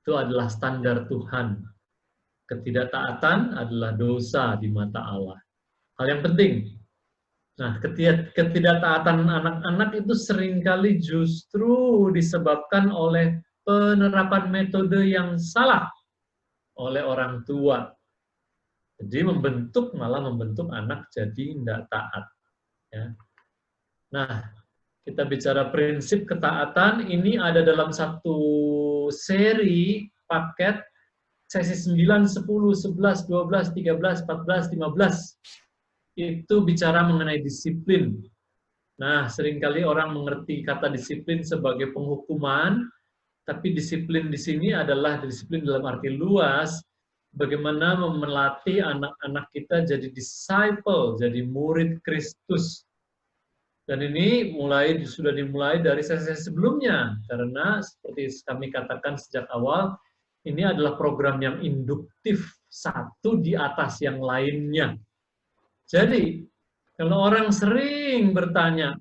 Itu adalah standar Tuhan. Ketidaktaatan adalah dosa di mata Allah. Hal yang penting. Nah, ketidaktaatan anak-anak itu seringkali justru disebabkan oleh penerapan metode yang salah oleh orang tua. Jadi malah membentuk anak jadi tidak taat. Ya. Nah, kita bicara prinsip ketaatan, ini ada dalam satu seri paket sesi 9, 10, 11, 12, 13, 14, 15. Itu bicara mengenai disiplin. Nah, seringkali orang mengerti kata disiplin sebagai penghukuman, tapi disiplin di sini adalah disiplin dalam arti luas, bagaimana melatih anak-anak kita jadi disciple, jadi murid Kristus. Dan ini sudah dimulai dari sesi sebelumnya, karena seperti kami katakan sejak awal, ini adalah program yang induktif, satu di atas yang lainnya. Jadi, kalau orang sering bertanya,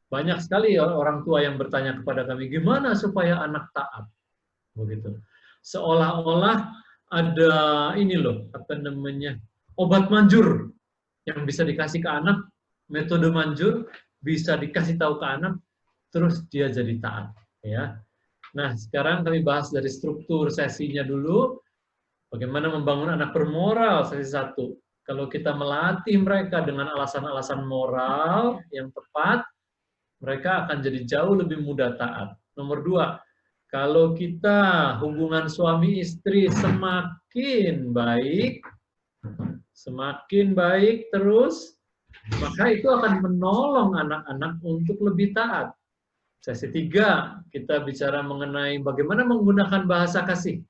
banyak sekali orang tua yang bertanya kepada kami, gimana supaya anak taat? Begitu. Seolah-olah ada ini loh, apa namanya, obat manjur yang bisa dikasih ke anak, metode manjur bisa dikasih tahu ke anak, terus dia jadi taat. Ya. Nah, sekarang kami bahas dari struktur sesinya dulu, bagaimana membangun anak bermoral, sesi 1. Kalau kita melatih mereka dengan alasan-alasan moral yang tepat, mereka akan jadi jauh lebih mudah taat. Nomor 2, kalau kita hubungan suami istri semakin baik terus, maka itu akan menolong anak-anak untuk lebih taat. Sesi 3, kita bicara mengenai bagaimana menggunakan bahasa kasih.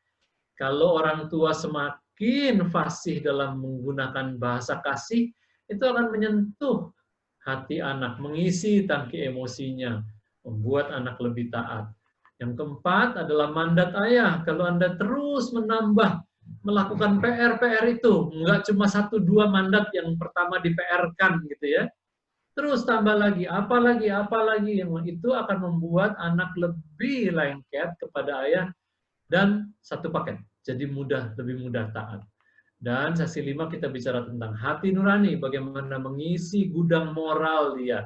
Kalau orang tua semakin fasih dalam menggunakan bahasa kasih, itu akan menyentuh hati anak, mengisi tangki emosinya, membuat anak lebih taat. Yang keempat adalah mandat ayah. Kalau Anda terus menambah melakukan PR-PR itu, enggak cuma 1-2 mandat yang pertama di-PR-kan gitu ya. Terus tambah lagi, apalagi, yang itu akan membuat anak lebih lengket kepada ayah dan satu paket. Jadi lebih mudah taat. Dan sesi 5 kita bicara tentang hati nurani, bagaimana mengisi gudang moral dia.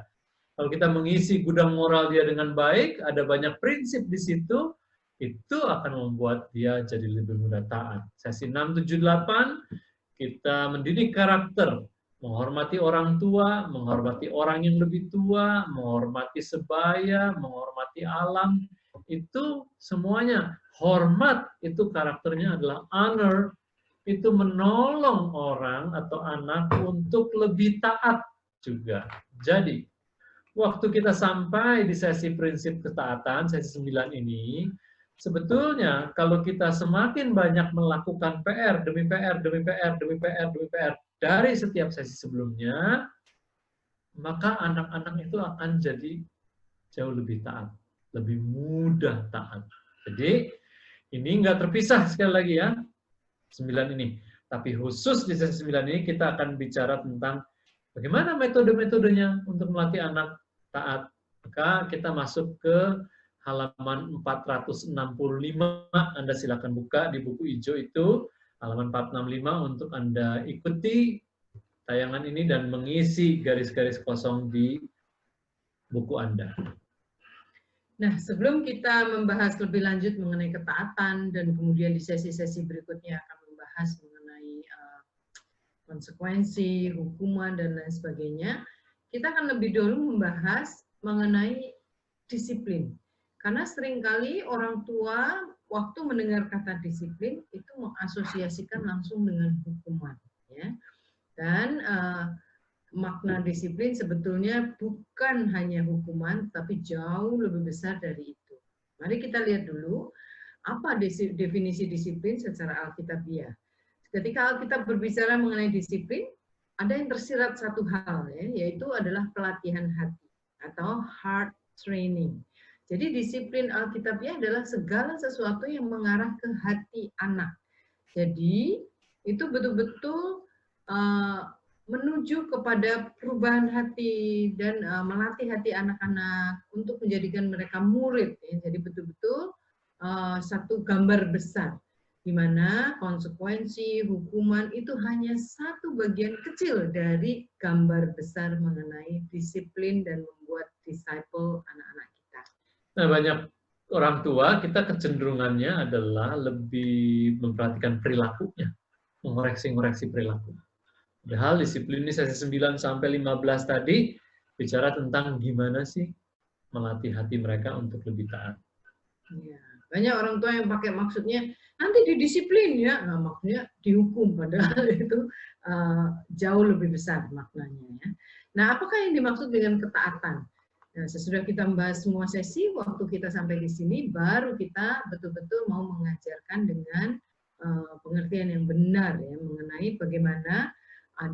Kalau kita mengisi gudang moral dia dengan baik, ada banyak prinsip di situ, itu akan membuat dia jadi lebih mudah taat. Sesi 6, 7, 8, kita mendidik karakter, menghormati orang tua, menghormati orang yang lebih tua, menghormati sebaya, menghormati alam, itu semuanya. Hormat itu karakternya adalah honor, itu menolong orang atau anak untuk lebih taat juga. Jadi, waktu kita sampai di sesi prinsip ketaatan, sesi 9 ini, sebetulnya kalau kita semakin banyak melakukan PR demi PR, demi PR, demi PR, demi PR dari setiap sesi sebelumnya, maka anak-anak itu akan jadi jauh lebih taat, lebih mudah taat. Jadi, ini nggak terpisah sekali lagi ya, 9 ini. Tapi khusus di sesi 9 ini kita akan bicara tentang bagaimana metode-metodenya untuk melatih anak taat. Maka kita masuk ke halaman 465. Anda silakan buka di buku hijau itu, halaman 465 untuk Anda ikuti tayangan ini dan mengisi garis-garis kosong di buku Anda. Nah, sebelum kita membahas lebih lanjut mengenai ketaatan dan kemudian di sesi-sesi berikutnya akan membahas mengenai konsekuensi, hukuman, dan lain sebagainya, kita akan lebih dulu membahas mengenai disiplin. Karena seringkali orang tua waktu mendengar kata disiplin itu mengasosiasikan langsung dengan hukuman. Ya. Dan makna disiplin sebetulnya bukan hanya hukuman, tapi jauh lebih besar dari itu. Mari kita lihat dulu apa definisi disiplin secara alkitabiah. Ketika Alkitab berbicara mengenai disiplin, ada yang tersirat satu hal, ya, yaitu adalah pelatihan hati atau heart training. Jadi disiplin alkitabiah adalah segala sesuatu yang mengarah ke hati anak. Jadi itu betul-betul menuju kepada perubahan hati dan melatih hati anak-anak untuk menjadikan mereka murid. Ya. Jadi betul-betul satu gambar besar, di mana konsekuensi, hukuman itu hanya satu bagian kecil dari gambar besar mengenai disiplin dan membuat disciple anak-anak kita. Nah, banyak orang tua kita kecenderungannya adalah lebih memperhatikan perilakunya, mengoreksi perilaku. Padahal disiplin ini sesi 9 sampai 15 tadi bicara tentang gimana sih melatih hati mereka untuk lebih taat. Ya, banyak orang tua yang pakai maksudnya nanti didisiplin ya, nah, maksudnya dihukum, padahal itu jauh lebih besar maknanya ya. Nah, apakah yang dimaksud dengan ketaatan? Nah, sesudah kita membahas semua sesi, waktu kita sampai di sini, baru kita betul-betul mau mengajarkan dengan pengertian yang benar ya mengenai bagaimana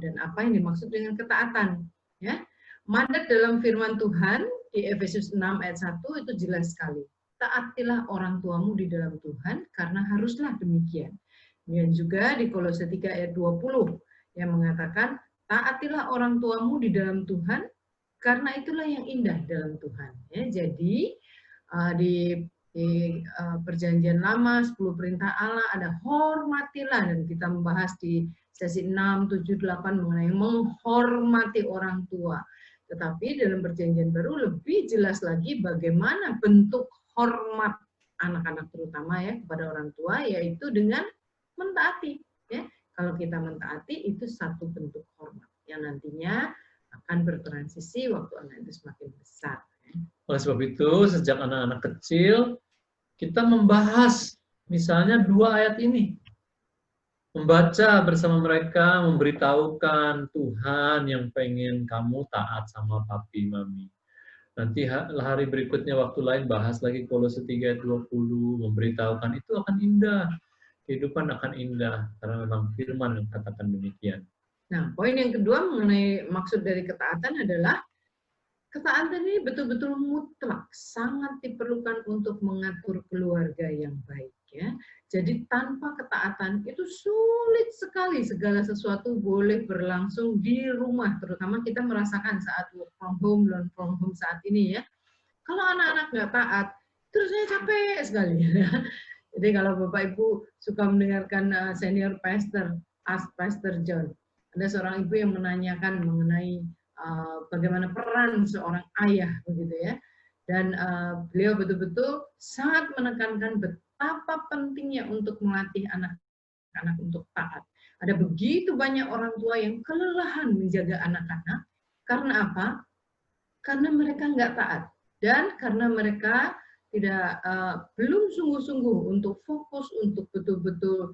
dan apa yang dimaksud dengan ketaatan. Ya, mandat dalam firman Tuhan di Efesus 6 ayat 1 itu jelas sekali. Taatilah orang tuamu di dalam Tuhan, karena haruslah demikian. Dan juga di Kolose 3 ayat 20 yang mengatakan, taatilah orang tuamu di dalam Tuhan, karena itulah yang indah dalam Tuhan. Ya, jadi di Perjanjian Lama, 10 perintah Allah ada hormatilah, dan kita membahas di sesi 6, 7, 8 mengenai menghormati orang tua. Tetapi dalam Perjanjian Baru lebih jelas lagi bagaimana bentuk hormat anak-anak terutama ya kepada orang tua, yaitu dengan mentaati. Ya, kalau kita mentaati itu satu bentuk hormat yang nantinya akan bertransisi waktu anak itu semakin besar. Oleh sebab itu, sejak anak-anak kecil kita membahas misalnya 2 ayat ini, membaca bersama mereka, memberitahukan Tuhan yang pengen kamu taat sama papi mami. Nanti hari berikutnya waktu lain bahas lagi Kolose 3 ayat 20, memberitahukan itu akan indah. Kehidupan akan indah karena memang firman yang katakan demikian. Nah, poin yang kedua mengenai maksud dari ketaatan adalah ketaatan ini betul-betul mutlak, sangat diperlukan untuk mengatur keluarga yang baik ya. Jadi tanpa ketaatan itu sulit sekali segala sesuatu boleh berlangsung di rumah, terutama kita merasakan saat work from home, learn from home saat ini ya. Kalau anak-anak nggak taat, terus saya capek sekali ya. Jadi kalau Bapak Ibu suka mendengarkan senior pastor, Ask Pastor John, ada seorang ibu yang menanyakan mengenai bagaimana peran seorang ayah begitu ya, dan beliau betul-betul sangat menekankan betapa pentingnya untuk melatih anak-anak untuk taat. Ada begitu banyak orang tua yang kelelahan menjaga anak-anak karena apa? Karena mereka nggak taat dan karena mereka tidak belum sungguh-sungguh untuk fokus untuk betul-betul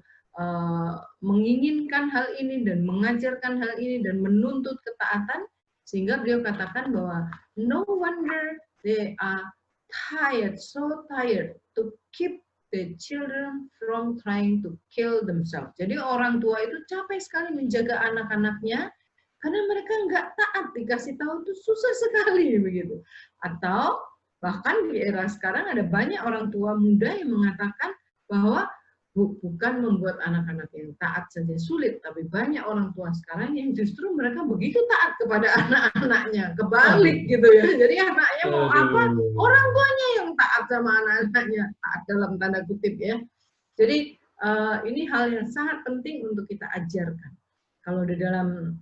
menginginkan hal ini dan mengajarkan hal ini dan menuntut ketaatan, sehingga beliau katakan bahwa no wonder they are tired, so tired to keep the children from trying to kill themselves. Jadi orang tua itu capek sekali menjaga anak-anaknya karena mereka nggak taat, dikasih tahu itu susah sekali begitu. Atau bahkan di era sekarang ada banyak orang tua muda yang mengatakan bahwa bukan membuat anak-anak yang taat saja sulit, tapi banyak orang tua sekarang yang justru mereka begitu taat kepada anak-anaknya, kebalik gitu ya. Jadi anaknya mau apa, orang tuanya yang taat sama anak-anaknya, taat dalam tanda kutip ya. Jadi ini hal yang sangat penting untuk kita ajarkan. Kalau di dalam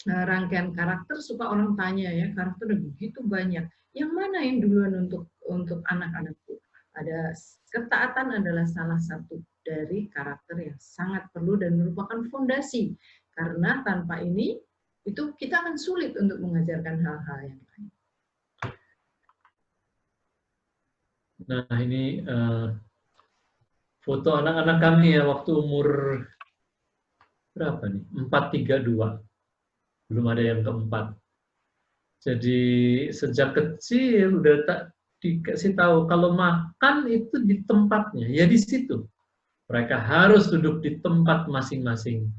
rangkaian karakter suka orang tanya ya, karakter ada begitu banyak, yang mana yang duluan untuk anak-anakku? Ada ketaatan adalah salah satu dari karakter yang sangat perlu dan merupakan fondasi, karena tanpa ini itu kita akan sulit untuk mengajarkan hal-hal yang lain. Nah ini foto anak-anak kami ya waktu umur berapa nih? 4, 3, 2. Belum ada yang keempat. Jadi sejak kecil udah tak dikasih tahu kalau makan itu di tempatnya, ya di situ. Mereka harus duduk di tempat masing-masing.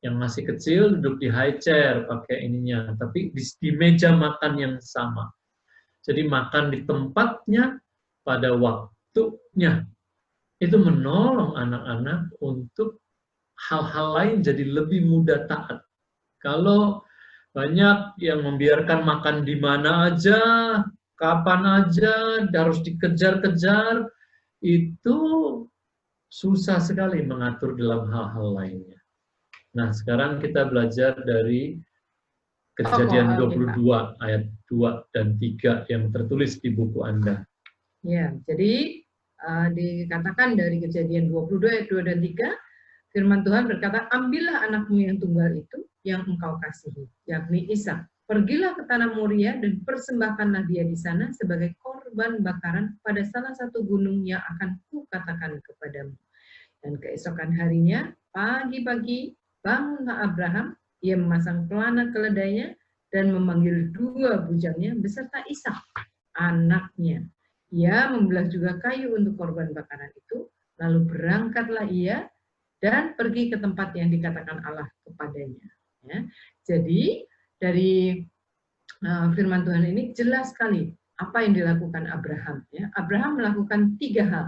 Yang masih kecil duduk di high chair pakai ininya, tapi di meja makan yang sama. Jadi makan di tempatnya pada waktunya. Itu menolong anak-anak untuk hal-hal lain jadi lebih mudah taat. Kalau banyak yang membiarkan makan di mana aja, kapan aja, harus dikejar-kejar, itu susah sekali mengatur dalam hal-hal lainnya. Nah, sekarang kita belajar dari Kejadian 22 ayat 2 dan 3 yang tertulis di buku Anda. Ya, jadi dikatakan dari Kejadian 22 ayat 2 dan 3, firman Tuhan berkata, ambillah anakmu yang tunggal itu yang engkau kasihi, yakni Ishak. Pergilah ke tanah Moria dan persembahkanlah dia di sana sebagai korban bakaran pada salah satu gunung yang akan kukatakan kepadamu. Dan keesokan harinya, pagi-pagi, bangunlah Abraham, ia memasang pelana keledainya dan memanggil dua bujangnya beserta Ishak, anaknya. Ia membelah juga kayu untuk korban bakaran itu, lalu berangkatlah ia dan pergi ke tempat yang dikatakan Allah kepadanya. Ya. Jadi dari firman Tuhan ini jelas sekali apa yang dilakukan Abraham. Ya. Abraham melakukan 3 hal,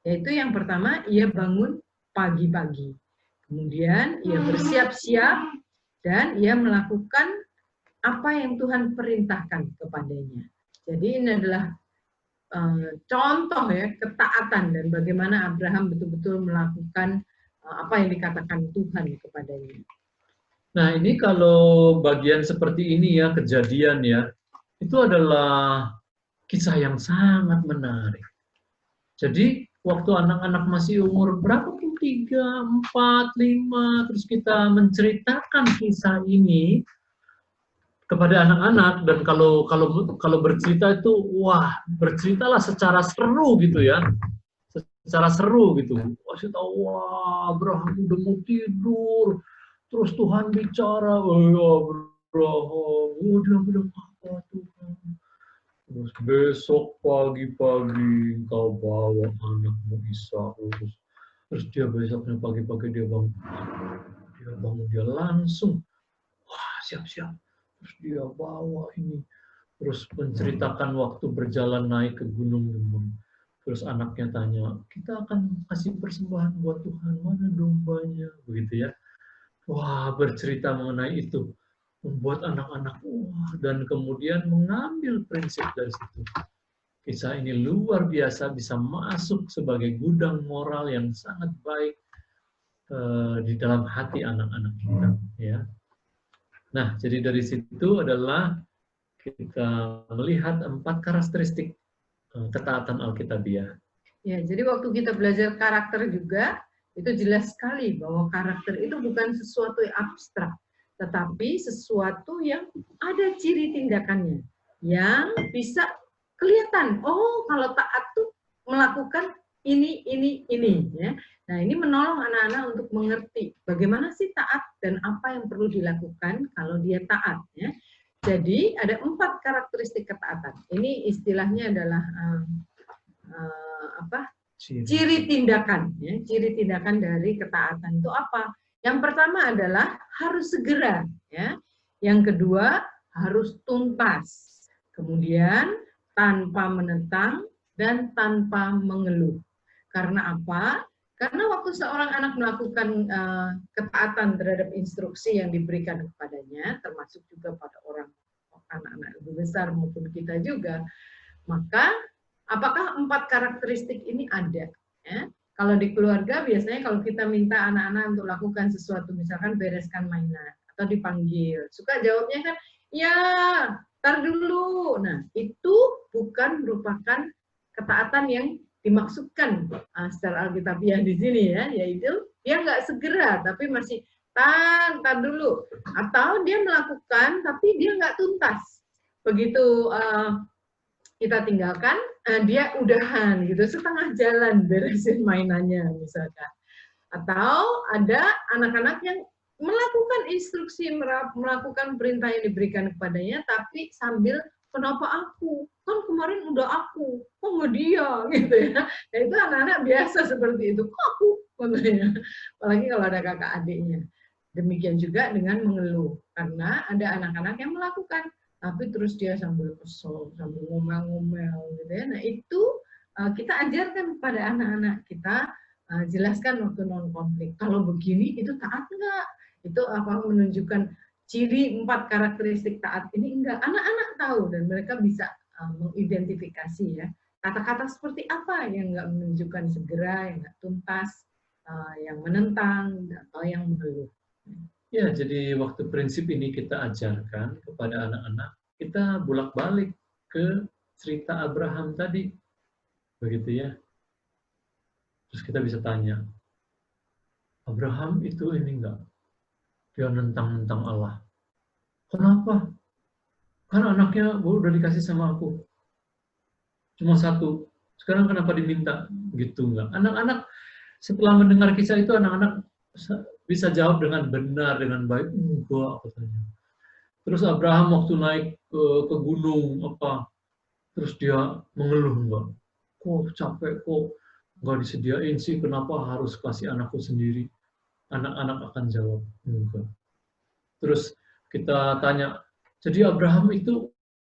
yaitu yang pertama ia bangun pagi-pagi, kemudian ia bersiap-siap dan ia melakukan apa yang Tuhan perintahkan kepadanya. Jadi ini adalah contoh ya ketaatan dan bagaimana Abraham betul-betul melakukan apa yang dikatakan Tuhan kepadanya. Nah, ini kalau bagian seperti ini ya, kejadian ya, itu adalah kisah yang sangat menarik. Jadi, waktu anak-anak masih umur berapa pun, 3, 4, 5, terus kita menceritakan kisah ini kepada anak-anak, dan kalau bercerita itu, wah, berceritalah secara seru gitu ya. Secara seru gitu. Kasih tahu, wah, Abraham udah mau tidur, terus Tuhan bicara, oh ya Abraham, oh dia bilang apa Tuhan? Terus besok pagi-pagi engkau bawa anakmu Ishak, terus dia besoknya pagi-pagi dia bangun, dia langsung, wah siap-siap, terus dia bawa ini, terus menceritakan waktu berjalan naik ke Gunung Gemung. Terus anaknya tanya, kita akan kasih persembahan buat Tuhan, mana dombanya? Begitu ya. Wah, bercerita mengenai itu. Membuat anak-anak, wah, dan kemudian mengambil prinsip dari situ. Kisah ini luar biasa, bisa masuk sebagai gudang moral yang sangat baik di dalam hati anak-anak kita. Ya. Nah, jadi dari situ adalah kita melihat 4 karakteristik ketaatan Alkitabiah. Ya, jadi waktu kita belajar karakter juga, itu jelas sekali bahwa karakter itu bukan sesuatu yang abstrak, tetapi sesuatu yang ada ciri tindakannya, yang bisa kelihatan, oh kalau taat tuh melakukan ini. Ya. Nah ini menolong anak-anak untuk mengerti bagaimana sih taat dan apa yang perlu dilakukan kalau dia taat. Ya. Jadi ada 4 karakteristik ketaatan. Ini istilahnya adalah ciri tindakan, ya. Ciri tindakan dari ketaatan itu apa? Yang pertama adalah harus segera, ya. Yang kedua harus tuntas. Kemudian tanpa menentang dan tanpa mengeluh. Karena apa? Karena waktu seorang anak melakukan ketaatan terhadap instruksi yang diberikan kepadanya, termasuk juga pada anak-anak lebih besar maupun kita juga, maka apakah 4 karakteristik ini ada? Ya? Kalau di keluarga biasanya kalau kita minta anak-anak untuk lakukan sesuatu, misalkan bereskan mainan atau dipanggil, suka jawabnya kan, ya, tar dulu. Nah, itu bukan merupakan ketaatan yang dimaksudkan secara Alkitabiah di sini ya, yaitu dia nggak segera tapi masih tar dulu, atau dia melakukan tapi dia nggak tuntas. Begitu kita tinggalkan, dia udahan gitu, setengah jalan beresin mainannya misalkan. Atau ada anak-anak yang melakukan instruksi, melakukan perintah yang diberikan kepadanya, tapi sambil, kenapa aku? Kan kemarin udah aku, kok nggak dia? Gitu ya. Nah, itu anak-anak biasa seperti itu, kok aku? Contohnya. Apalagi kalau ada kakak adiknya. Demikian juga dengan mengeluh, karena ada anak-anak yang melakukan, tapi terus dia sambil kesel, sambil ngomel-ngomel gitu ya. Nah itu kita ajarkan kepada anak-anak kita, jelaskan waktu non konflik. Kalau begini itu taat enggak? Itu apa menunjukkan ciri 4 karakteristik taat ini enggak? Anak-anak tahu dan mereka bisa mengidentifikasi ya. kata-kata seperti apa yang nggak menunjukkan segera, yang nggak tuntas, yang menentang, atau yang mengeluh. Ya, jadi waktu prinsip ini kita ajarkan kepada anak-anak, kita bolak-balik ke cerita Abraham tadi. Begitu ya. Terus kita bisa tanya, Abraham itu ini enggak? Dia nentang-nentang Allah. Kenapa? Kan anaknya udah dikasih sama aku. Cuma satu. Sekarang kenapa diminta? Gitu enggak. Anak-anak setelah mendengar kisah itu, anak-anak bisa jawab dengan benar, dengan baik. Enggak, katanya. Terus Abraham waktu naik ke gunung, terus dia mengeluh enggak? Kok capek, kok enggak disediain sih, kenapa harus kasih anakku sendiri? Anak-anak akan jawab, enggak. Terus kita tanya, jadi Abraham itu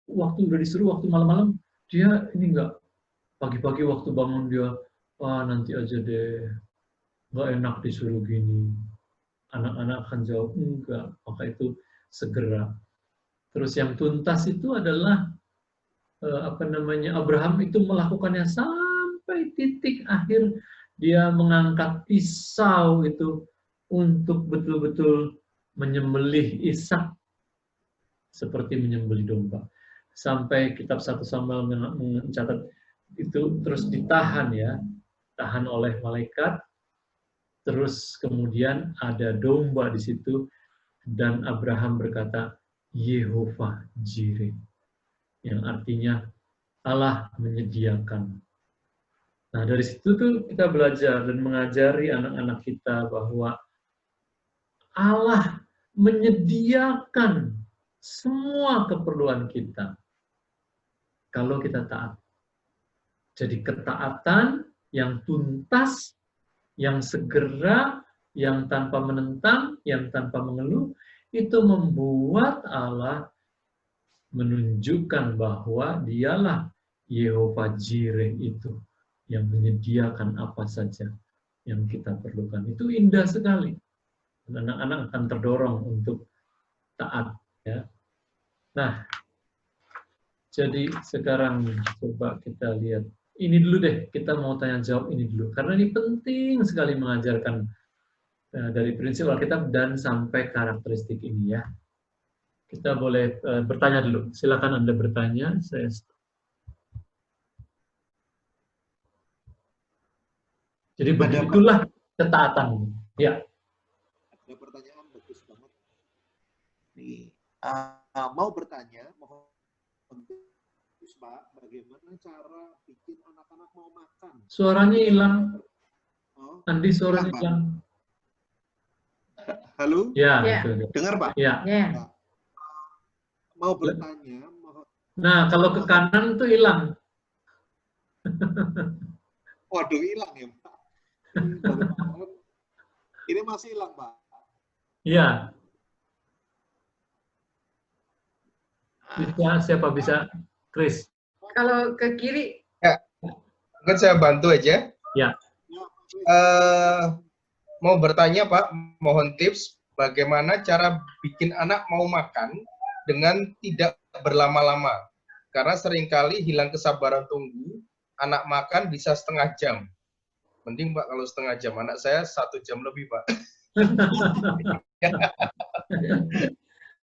waktu udah disuruh, waktu malam-malam, dia ini enggak, pagi-pagi waktu bangun dia, nanti aja deh, enggak enak disuruh gini. Anak-anak akan jawab, enggak, maka itu segera. Terus yang tuntas itu adalah, Abraham itu melakukannya sampai titik akhir, dia mengangkat pisau itu untuk betul-betul menyembelih Ishak seperti menyembelih domba. Sampai kitab 1 Samuel mencatat itu terus ditahan ya, tahan oleh malaikat. Terus kemudian ada domba di situ dan Abraham berkata, Yehova Jireh, yang artinya Allah menyediakan. Nah, dari situ tuh kita belajar dan mengajari anak-anak kita bahwa Allah menyediakan semua keperluan kita kalau kita taat. Jadi ketaatan yang tuntas, yang segera, yang tanpa menentang, yang tanpa mengeluh, itu membuat Allah menunjukkan bahwa dialah Yehova Jireh itu yang menyediakan apa saja yang kita perlukan. Itu indah sekali. Anak-anak akan terdorong untuk taat. Ya. Nah, jadi sekarang coba kita lihat. Ini dulu deh, kita mau tanya jawab ini dulu. Karena ini penting sekali mengajarkan dari prinsip Alkitab dan sampai karakteristik ini ya. Kita boleh bertanya dulu. Silakan Anda bertanya. Jadi begitulah ketaatan. Ya. Ada pertanyaan bagus banget. Nih, mau bertanya, mohon Pak, bagaimana cara bikin anak-anak mau makan? Suaranya hilang. Oh, Andi, suaranya hilang. Halo? Ya, ya. dengar Pak? Ya. Ya. Mau bertanya. Nah, kalau ke kanan tuh hilang. Waduh, hilang ya, Pak. Ini masih hilang, Pak. Iya. Bisa, siapa bisa? Chris. Kalau ke kiri. Ya, mungkin saya bantu aja. Ya. Mau bertanya, Pak, mohon tips bagaimana cara bikin anak mau makan dengan tidak berlama-lama. Karena seringkali hilang kesabaran tunggu, anak makan bisa setengah jam. Mending, Pak, kalau setengah jam. Anak saya 1 jam lebih, Pak.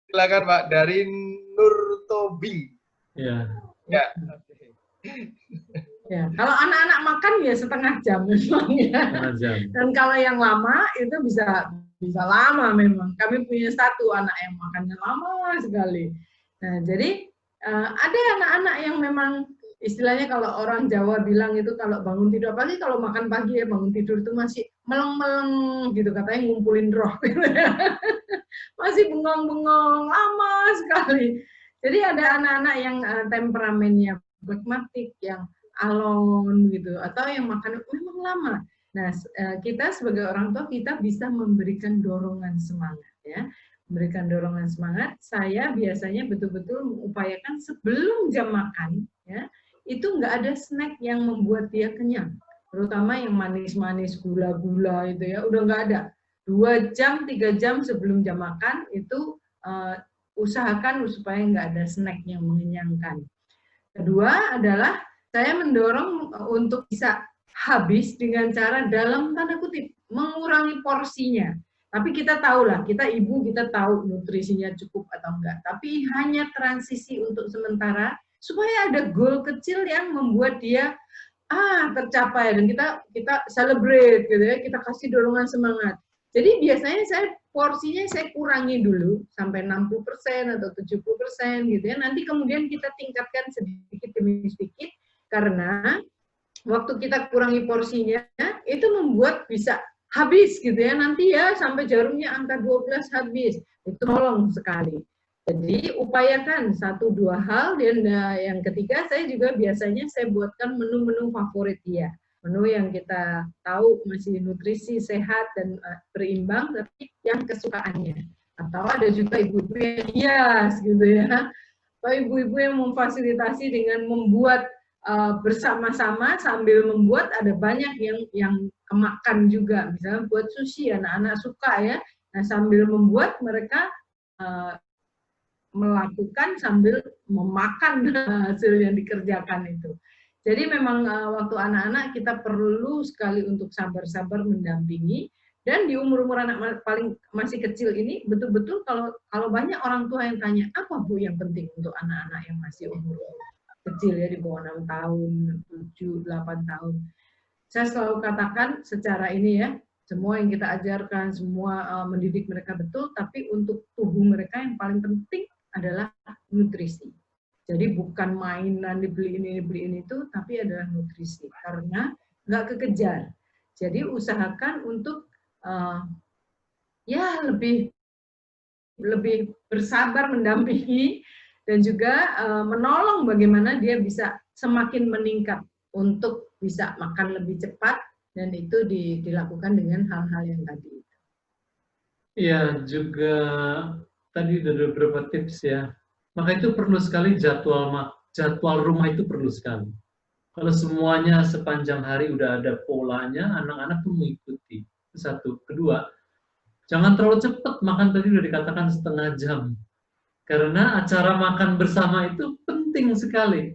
Silakan, Pak, dari Nur Tobing. Ya. Ya. Ya, kalau anak-anak makan ya setengah jam memang ya. Setengah jam. Dan kalau yang lama itu bisa lama memang. Kami punya satu anak yang makannya lama sekali. Nah, jadi ada anak-anak yang memang istilahnya kalau orang Jawa bilang itu kalau bangun tidur, apalagi kalau makan pagi ya bangun tidur itu masih meleng-meleng gitu, katanya ngumpulin roh. Masih bengong-bengong lama sekali. Jadi ada anak-anak yang temperamennya pragmatik, yang alon gitu, atau yang makan memang lama. Nah, kita sebagai orang tua kita bisa memberikan dorongan semangat ya. Memberikan dorongan semangat, saya biasanya betul-betul mengupayakan sebelum jam makan ya, itu nggak ada snack yang membuat dia kenyang. Terutama yang manis-manis, gula-gula itu ya, udah nggak ada. 2 jam, 3 jam sebelum jam makan itu usahakan supaya nggak ada snack yang mengenyangkan. Kedua adalah saya mendorong untuk bisa habis dengan cara dalam tanda kutip mengurangi porsinya. Tapi kita tahu lah, kita ibu, kita tahu nutrisinya cukup atau enggak. Tapi hanya transisi untuk sementara supaya ada goal kecil yang membuat dia tercapai dan kita celebrate gitu ya, kita kasih dorongan semangat. Jadi biasanya porsinya saya kurangi dulu sampai 60% atau 70% gitu ya. Nanti kemudian kita tingkatkan sedikit demi sedikit karena waktu kita kurangi porsinya itu membuat bisa habis gitu ya, nanti ya sampai jarumnya angka 12 habis, itu tolong sekali. Jadi upayakan 1-2 hal, dan yang ketiga saya juga biasanya saya buatkan menu-menu favorit dia, menu yang kita tahu masih nutrisi, sehat, dan berimbang, tapi yang kesukaannya. Atau ada juga ibu-ibu yang hias gitu ya, atau ibu-ibu yang memfasilitasi dengan membuat bersama-sama sambil membuat, ada banyak yang kemakan juga, misalnya buat sushi, anak-anak suka ya, nah sambil membuat mereka melakukan sambil memakan hasil yang dikerjakan itu. Jadi memang waktu anak-anak kita perlu sekali untuk sabar-sabar mendampingi, dan di umur-umur anak paling masih kecil ini betul-betul kalau banyak orang tua yang tanya, apa Bu yang penting untuk anak-anak yang masih umur kecil ya, di bawah 6 tahun, 7, 8 tahun. Saya selalu katakan secara ini ya, semua yang kita ajarkan, semua mendidik mereka betul, tapi untuk tubuh mereka yang paling penting adalah nutrisi. Jadi bukan mainan dibeli ini itu, tapi adalah nutrisi. Karena nggak kekejar. Jadi usahakan untuk ya lebih bersabar mendampingi, dan juga menolong bagaimana dia bisa semakin meningkat untuk bisa makan lebih cepat, dan itu dilakukan dengan hal-hal yang tadi. Iya, juga tadi ada beberapa tips ya. Maka itu perlu sekali jadwal rumah itu perlu sekali. Kalau semuanya sepanjang hari udah ada polanya, anak-anak pun mengikuti. Itu satu. Kedua, jangan terlalu cepat makan, tadi udah dikatakan setengah jam. Karena acara makan bersama itu penting sekali.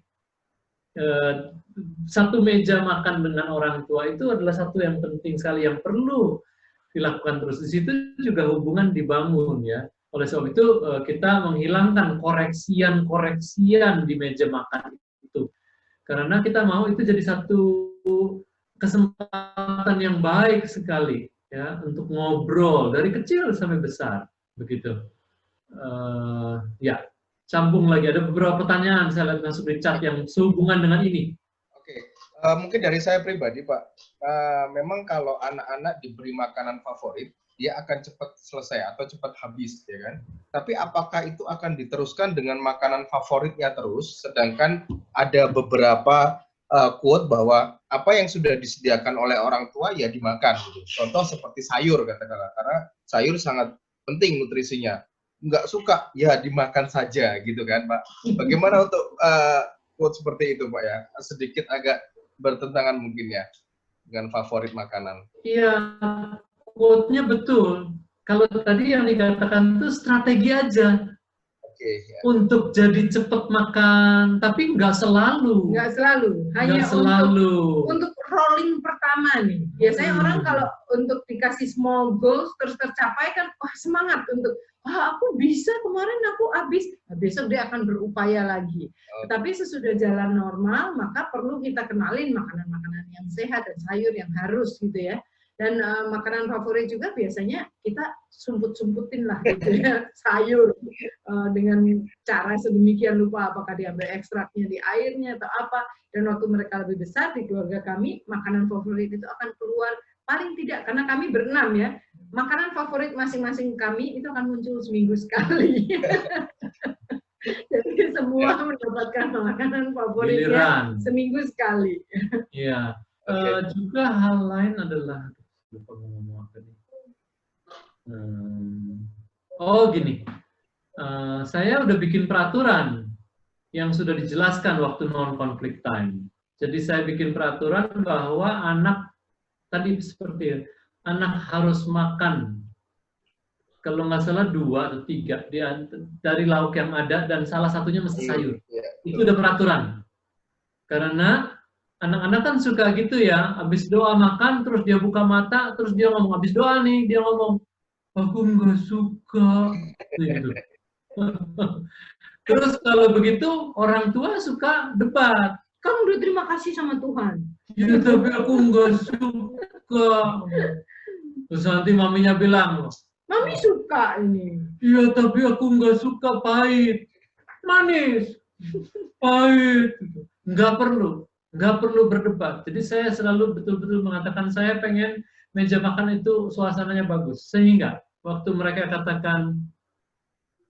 Satu meja makan dengan orang tua itu adalah satu yang penting sekali, yang perlu dilakukan terus. Di situ juga hubungan dibangun ya. Oleh sebab itu kita menghilangkan koreksian di meja makan itu. Karena kita mau itu jadi satu kesempatan yang baik sekali ya untuk ngobrol dari kecil sampai besar, begitu. Ya, sambung lagi. Ada beberapa pertanyaan saya lihat masuk di chat yang sehubungan dengan ini. Oke, mungkin dari saya pribadi, Pak. Memang kalau anak-anak diberi makanan favorit, dia akan cepat selesai atau cepat habis, ya kan? Tapi apakah itu akan diteruskan dengan makanan favoritnya terus? Sedangkan ada beberapa quote bahwa apa yang sudah disediakan oleh orang tua ya dimakan. Gitu. Contoh seperti sayur, katakanlah, karena sayur sangat penting nutrisinya. Nggak suka, ya dimakan saja gitu kan Pak. Bagaimana untuk quote seperti itu Pak ya? Sedikit agak bertentangan mungkin ya dengan favorit makanan. Iya, quote-nya betul. Kalau tadi yang dikatakan itu strategi aja. Oke. Ya. Untuk jadi cepat makan, tapi nggak selalu. Nggak selalu, hanya untuk rolling pertama nih. Biasanya orang kalau untuk dikasih small goals terus tercapai kan, wah semangat untuk, aku bisa, kemarin aku habis, nah, besok dia akan berupaya lagi. Tapi sesudah jalan normal, maka perlu kita kenalin makanan-makanan yang sehat dan sayur yang harus gitu ya. Dan makanan favorit juga biasanya kita sumput-sumputin lah gitu ya, sayur dengan cara sedemikian rupa, apakah diambil ekstraknya di airnya atau apa. Dan waktu mereka lebih besar di keluarga kami, makanan favorit itu akan keluar paling tidak, karena kami berenam ya, makanan favorit masing-masing kami itu akan muncul seminggu sekali. Jadi semua mendapatkan makanan favoritnya seminggu sekali. Iya. Juga hal lain adalah lupa ngomong apa nih. Gini. Saya udah bikin peraturan yang sudah dijelaskan waktu non-conflict time. Jadi saya bikin peraturan bahwa anak tadi seperti anak harus makan, kalau nggak salah 2 atau 3 dari lauk yang ada, dan salah satunya mesti sayur. Itu udah peraturan. Karena Anak-anak kan suka gitu ya, habis doa makan, terus dia buka mata, terus dia ngomong, habis doa nih, dia ngomong, aku nggak suka. Gitu. Terus kalau begitu, orang tua suka debat. Kamu udah terima kasih sama Tuhan. Ya, tapi aku nggak suka. Terus nanti maminya bilang, Mami suka ini. iya tapi aku nggak suka pahit. Manis. Pahit. Nggak perlu berdebat. Jadi saya selalu betul-betul mengatakan saya pengen meja makan itu suasananya bagus. Sehingga waktu mereka katakan,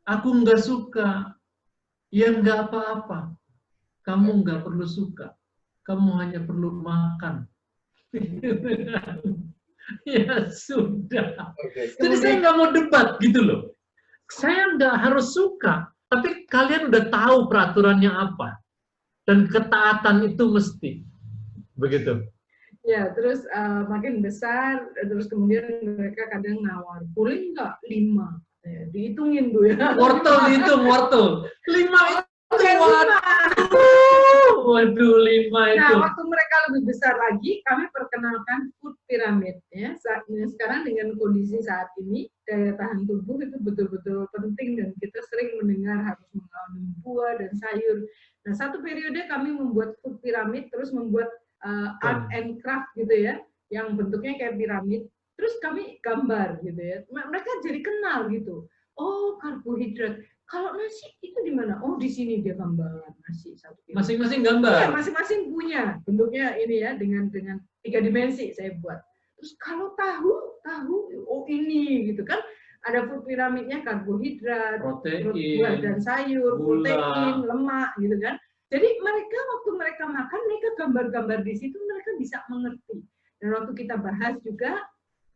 aku nggak suka, ya nggak apa-apa. Kamu nggak perlu suka. Kamu hanya perlu makan. Ya sudah. Oke. Jadi saya nggak mau debat gitu loh. Saya nggak harus suka, tapi kalian udah tahu peraturannya apa. Dan ketaatan itu mesti. Begitu. Ya, terus makin besar, terus kemudian mereka kadang nawar, boleh nggak 5? Ya, dihitungin tuh ya. Wortel dihitung, wortel. 5 itu. Waduh, 5 itu. Nah, waktu mereka lebih besar lagi, kami perkenalkan food pyramid. Ya. Sekarang dengan kondisi saat ini, daya tahan tubuh itu betul-betul penting dan kita sering mendengar harus mengalami buah dan sayur. Nah, satu periode kami membuat food pyramid, terus membuat art and craft gitu ya, yang bentuknya kayak piramid. Terus kami gambar gitu ya. Mereka jadi kenal gitu. Oh, karbohidrat. Kalau nasi itu di mana? Oh, di sini dia gambar nasi satu kilo. Masing-masing gambar. Iya, masing-masing punya bentuknya ini ya dengan 3 dimensi saya buat. Terus kalau tahu oh ini gitu kan. Ada food piramidnya karbohidrat, Protein, buah dan sayur, gula, protein, lemak gitu kan. Jadi mereka waktu mereka makan, mereka gambar-gambar di situ, mereka bisa mengerti. Dan waktu kita bahas juga,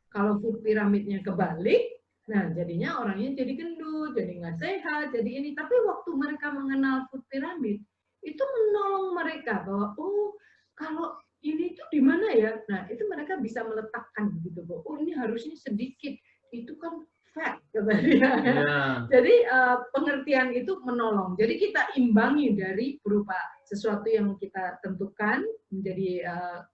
kalau food piramidnya kebalik, nah jadinya orangnya jadi gendut, jadi nggak sehat, jadi ini. Tapi waktu mereka mengenal food piramid, itu menolong mereka bahwa, oh kalau ini tuh di mana ya? Nah itu mereka bisa meletakkan gitu, bahwa oh ini harusnya sedikit, itu kan fat kata dia. Ya. Jadi pengertian itu menolong. Jadi kita imbangi dari berupa sesuatu yang kita tentukan menjadi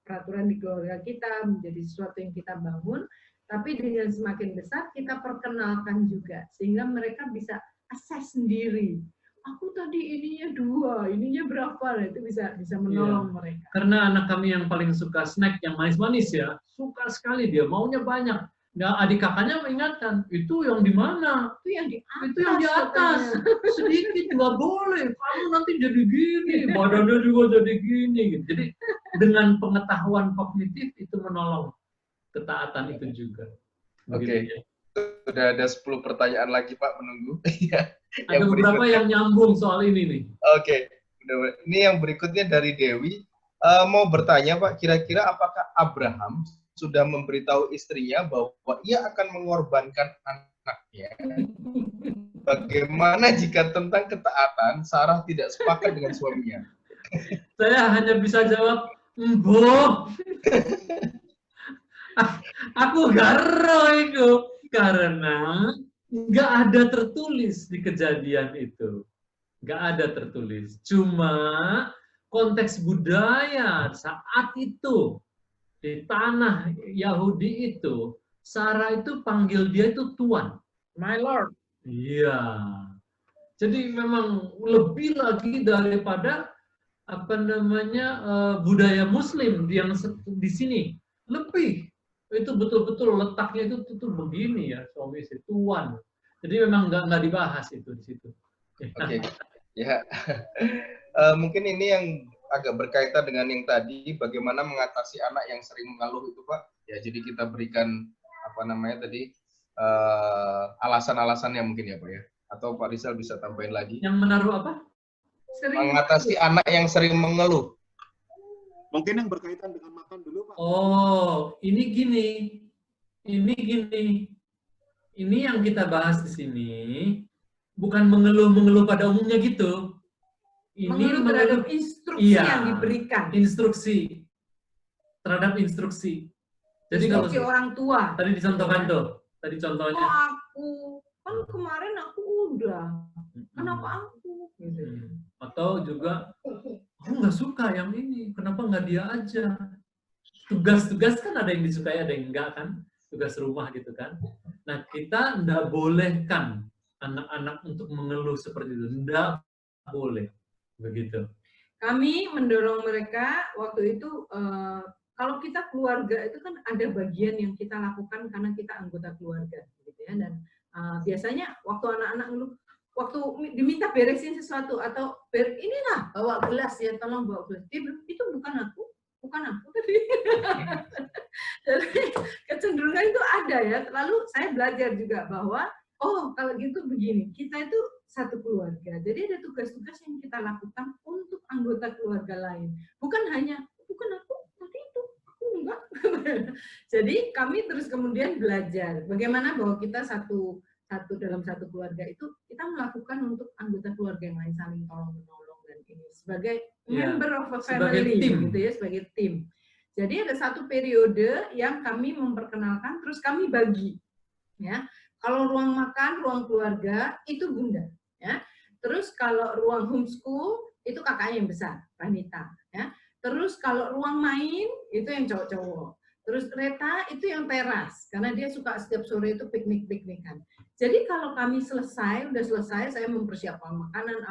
peraturan di keluarga kita, menjadi sesuatu yang kita bangun. Tapi dengan semakin besar kita perkenalkan juga sehingga mereka bisa assess sendiri. Aku tadi ininya 2, ininya berapa lah, itu bisa menolong mereka. Karena anak kami yang paling suka snack yang manis-manis ya, suka sekali dia, maunya banyak. Nah, adik kakaknya mengingatkan, itu yang di mana? Itu yang di atas. Itu yang di atas. Sedikit nggak boleh. Kamu nanti jadi gini, badannya juga jadi gini. Gitu. Jadi dengan pengetahuan kognitif itu menolong ketaatan itu juga. Oke. Sudah ada 10 pertanyaan lagi Pak menunggu. Ada beberapa yang nyambung soal ini nih. Oke. Ini yang berikutnya dari Dewi. Mau bertanya Pak, kira-kira apakah Abraham sudah memberitahu istrinya bahwa ia akan mengorbankan anaknya? Bagaimana jika tentang ketaatan Sarah tidak sepakat dengan suaminya? Saya hanya bisa jawab, "Mbok." Aku garo itu karena nggak ada tertulis di kejadian itu, nggak ada tertulis. Cuma konteks budaya saat itu di tanah Yahudi itu, Sarah itu panggil dia itu Tuan, My Lord. iya. Jadi memang lebih lagi daripada apa namanya budaya Muslim yang di sini lebih. Itu betul-betul letaknya itu begini ya, suami istri, Tuan. Jadi memang nggak dibahas itu di situ. Oke, ya. Mungkin ini yang agak berkaitan dengan yang tadi, bagaimana mengatasi anak yang sering mengeluh itu Pak. Ya, jadi kita berikan apa namanya tadi alasan-alasannya mungkin ya Pak ya. Atau Pak Rizal bisa tambahin lagi. Yang menaruh apa? Mengatasi anak yang sering mengeluh. Mungkin yang berkaitan dengan makan dulu Pak. Oh, ini gini. Ini yang kita bahas di sini bukan mengeluh-mengeluh pada umumnya gitu. Ini mengeluh terhadap instruksi yang diberikan. Instruksi. Terhadap instruksi. Jadi instruksi kalau orang tua. tadi dicontohkan tuh. Tadi contohnya. Oh, aku kan kemarin aku udah. Kenapa aku? Gitu. Atau juga aku nggak suka yang ini, kenapa nggak dia aja? Tugas-tugas kan ada yang disukai, ada yang enggak kan, tugas rumah gitu kan. Nah, kita nggak bolehkan anak-anak untuk mengeluh seperti itu, nggak boleh begitu. Kami mendorong mereka waktu itu, kalau kita keluarga itu kan ada bagian yang kita lakukan karena kita anggota keluarga, gitu ya. Dan biasanya waktu anak-anak ngeluh, waktu diminta beresin sesuatu atau inilah bawa gelas ya, tolong bawa gelas. Dia bilang, itu bukan aku tadi. Jadi kecenderungan itu ada ya. Lalu saya belajar juga bahwa oh kalau gitu begini, kita itu satu keluarga. Jadi ada tugas-tugas yang kita lakukan untuk anggota keluarga lain. Bukan hanya bukan aku tadi itu, aku enggak. Jadi kami terus kemudian belajar bagaimana bahwa kita dalam satu keluarga itu kita melakukan untuk anggota keluarga yang lain, saling tolong menolong dan ini sebagai member of a family gitu ya, sebagai tim. Jadi ada satu periode yang kami memperkenalkan, terus kami bagi ya. Kalau ruang makan, ruang keluarga itu bunda ya. Terus kalau ruang homeschool itu kakaknya yang besar, Ranita ya. Terus kalau ruang main itu yang cowok-cowok. Terus Reta itu yang teras, karena dia suka setiap sore itu piknik-piknikan. Jadi kalau kami udah selesai, saya mempersiapkan makanan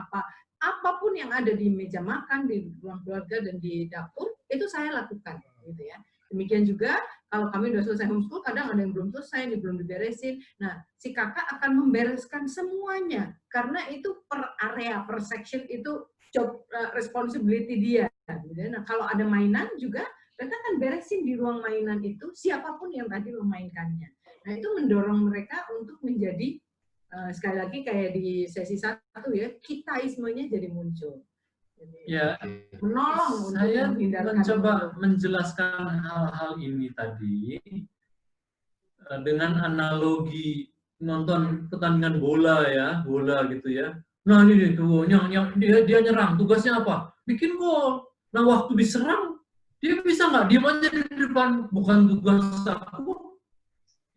apapun yang ada di meja makan, di ruang keluarga dan di dapur, itu saya lakukan, gitu ya. Demikian juga kalau kami udah selesai homeschool, kadang ada yang belum selesai, belum diberesin. Nah, si kakak akan membereskan semuanya, karena itu per area, per section itu job responsibility dia. Gitu ya. Nah, kalau ada mainan juga, mereka akan beresin di ruang mainan itu siapapun yang tadi memainkannya. Nah, itu mendorong mereka untuk menjadi, sekali lagi kayak di sesi 1 ya, kitaismenya jadi muncul. Jadi, ya, menolong saya untuk mencoba menjelaskan hal-hal ini tadi dengan analogi nonton pertandingan bola ya, bola gitu ya. Nah ini tuh, dia nyerang, tugasnya apa? Bikin gol. Nah waktu diserang, dia bisa nggak diam aja di depan? Bukan tugas aku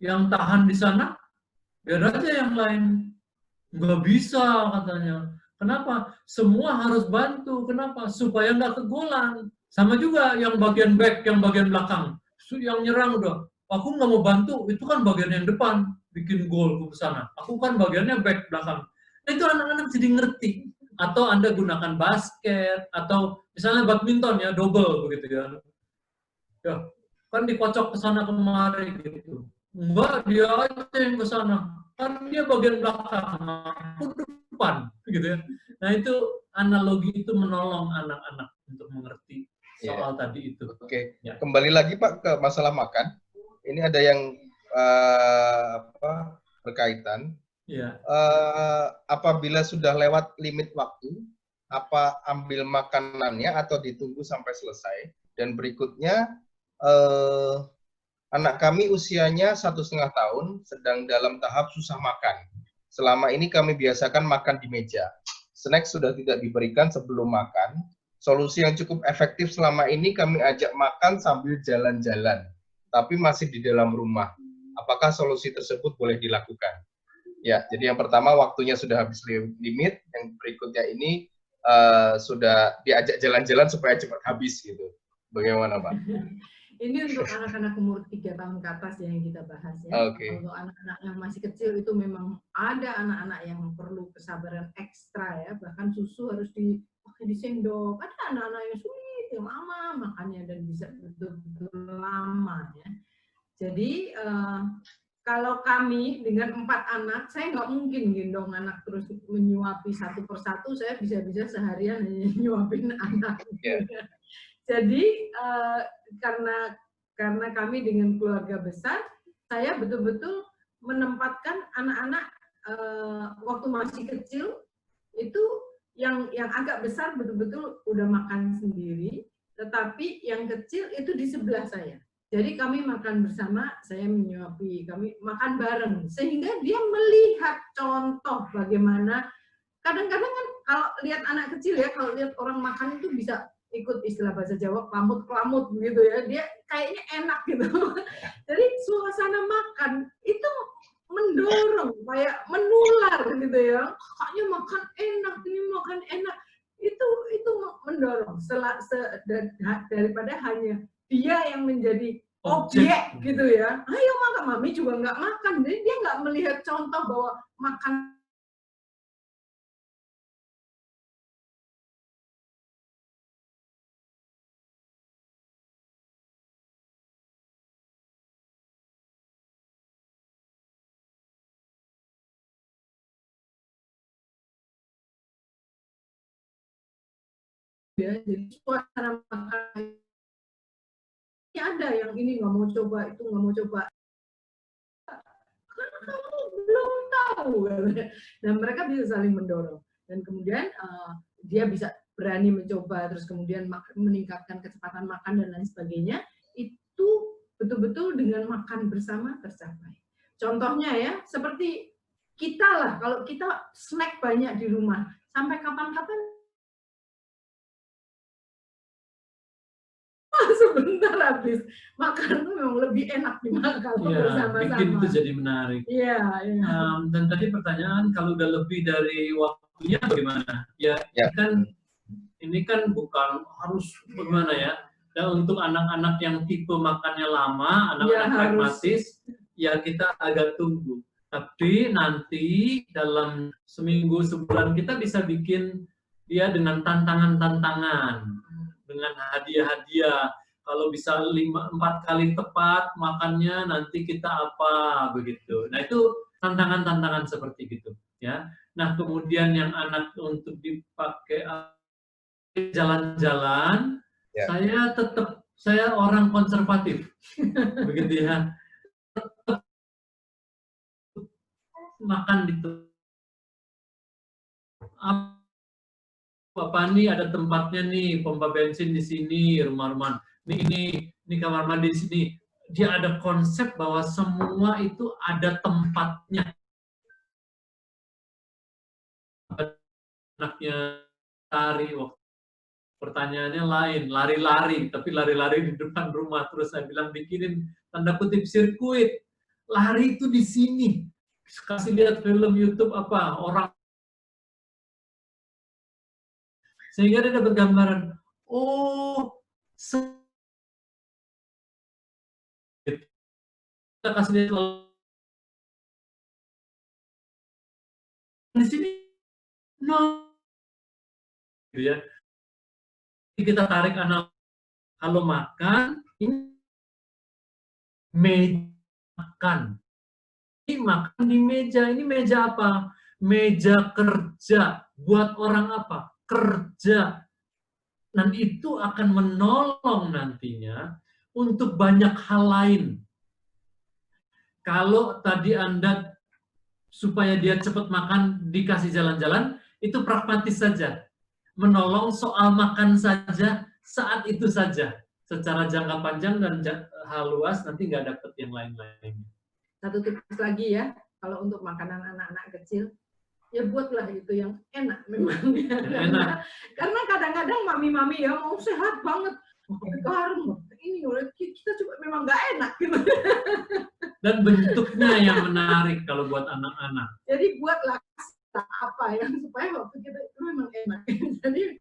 yang tahan di sana, biar aja yang lain. Nggak bisa katanya. Kenapa? Semua harus bantu. Kenapa? Supaya nggak kegolan. Sama juga yang bagian back, yang bagian belakang. Yang nyerang udah. Aku nggak mau bantu, itu kan bagian yang depan. Bikin gol ke sana. Aku kan bagiannya back belakang. Nah, itu anak-anak jadi ngerti. Atau Anda gunakan basket, atau misalnya badminton ya, double begitu ya. Ya, kan dikocok ke sana kemari gitu. Enggak, dia aja yang ke sana. Kan dia bagian belakang, aku depan, gitu ya. Nah itu analogi itu menolong anak-anak untuk mengerti soal tadi itu. Oke, ya. Kembali lagi Pak ke masalah makan. Ini ada yang berkaitan. Ya. Apabila sudah lewat limit waktu, apa ambil makanannya atau ditunggu sampai selesai? Dan berikutnya, anak kami usianya 1,5 tahun, sedang dalam tahap susah makan. Selama ini kami biasakan makan di meja. Snack sudah tidak diberikan sebelum makan. Solusi yang cukup efektif selama ini kami ajak makan sambil jalan-jalan, tapi masih di dalam rumah. Apakah solusi tersebut boleh dilakukan? Ya, jadi yang pertama waktunya sudah habis limit, yang berikutnya ini sudah diajak jalan-jalan supaya cepat habis gitu. Bagaimana Pak? Ini untuk anak-anak umur 3 tahun ke atas yang kita bahas ya. Okay. Untuk anak-anak yang masih kecil itu memang ada anak-anak yang perlu kesabaran ekstra ya. Bahkan susu harus dipakai di sendok. Ada anak-anak yang sulit, yang lama makannya dan bisa betul-betul lama ya. Jadi kalau kami dengan 4 anak, saya nggak mungkin gendong anak terus menyuapi satu persatu. Saya bisa-bisa seharian nyuapin anak. Yeah. Jadi karena kami dengan keluarga besar, saya betul-betul menempatkan anak-anak waktu masih kecil itu yang agak besar betul-betul udah makan sendiri, tetapi yang kecil itu di sebelah saya. Jadi kami makan bersama, saya menyuapi, kami makan bareng, sehingga dia melihat contoh bagaimana. Kadang-kadang kan kalau lihat anak kecil ya, kalau lihat orang makan itu bisa ikut istilah bahasa Jawa kelamut-kelamut gitu ya, dia kayaknya enak gitu. Jadi suasana makan itu mendorong, kayak menular gitu ya. Kakaknya makan enak, ini makan enak. Itu mendorong. daripada hanya dia yang menjadi objek gitu ya. Ayo makan, mami juga nggak makan. Jadi dia nggak melihat contoh bahwa makan ya. Jadi suasana makan ada yang ini nggak mau coba, itu nggak mau coba. Karena kamu belum tahu. Dan mereka bisa saling mendorong. Dan kemudian dia bisa berani mencoba, terus kemudian meningkatkan kecepatan makan dan lain sebagainya. Itu betul-betul dengan makan bersama tercapai. Contohnya ya, seperti kita lah, kalau kita snack banyak di rumah, sampai kapan-kapan sebentar habis. Makan tuh memang lebih enak dimakan bersama-sama. Bikin itu jadi menarik. Iya. Dan tadi pertanyaan, kalau udah lebih dari waktunya bagaimana? Ya. Ini kan bukan harus bagaimana ya. Dan untuk anak-anak yang tipe makannya lama, anak-anak pragmatis, ya kita agak tunggu. Tapi nanti dalam seminggu, sebulan kita bisa bikin dia dengan tantangan-tantangan, dengan hadiah-hadiah. Kalau bisa 4 kali tepat makannya, nanti kita apa begitu. Nah itu tantangan-tantangan seperti gitu ya. Nah kemudian yang anak untuk dipakai jalan-jalan, saya orang konservatif, begitu ya. Makan gitu. Bapak nih ada tempatnya nih, pompa bensin di sini, rumah-rumah. Ini kamar mandi di sini. Dia ada konsep bahwa semua itu ada tempatnya. Anaknya lari, pertanyaannya lain, lari-lari, tapi lari-lari di depan rumah. Terus saya bilang bikinin tanda kutip sirkuit. Lari itu di sini. Kasih lihat film YouTube apa, orang. Sehingga dia dapat gambaran, oh, kita kasih lihat di sini, no, gitu ya. Kita tarik anak, kalau makan, ini meja makan. Ini makan di meja, ini meja apa? Meja kerja. Buat orang apa? Kerja. Dan itu akan menolong nantinya untuk banyak hal lain. Kalau tadi Anda supaya dia cepat makan dikasih jalan-jalan, itu pragmatis saja. Menolong soal makan saja, saat itu saja. Secara jangka panjang dan hal luas nanti nggak dapat yang lain-lainnya. Satu tips lagi ya, kalau untuk makanan anak-anak kecil, ya buatlah itu yang enak memang. Karena kadang-kadang mami-mami ya mau sehat banget, garam, ini kita coba memang nggak enak gitu. Dan bentuknya yang menarik kalau buat anak-anak. Jadi buatlah apa yang supaya waktu kita itu memang enak. Jadi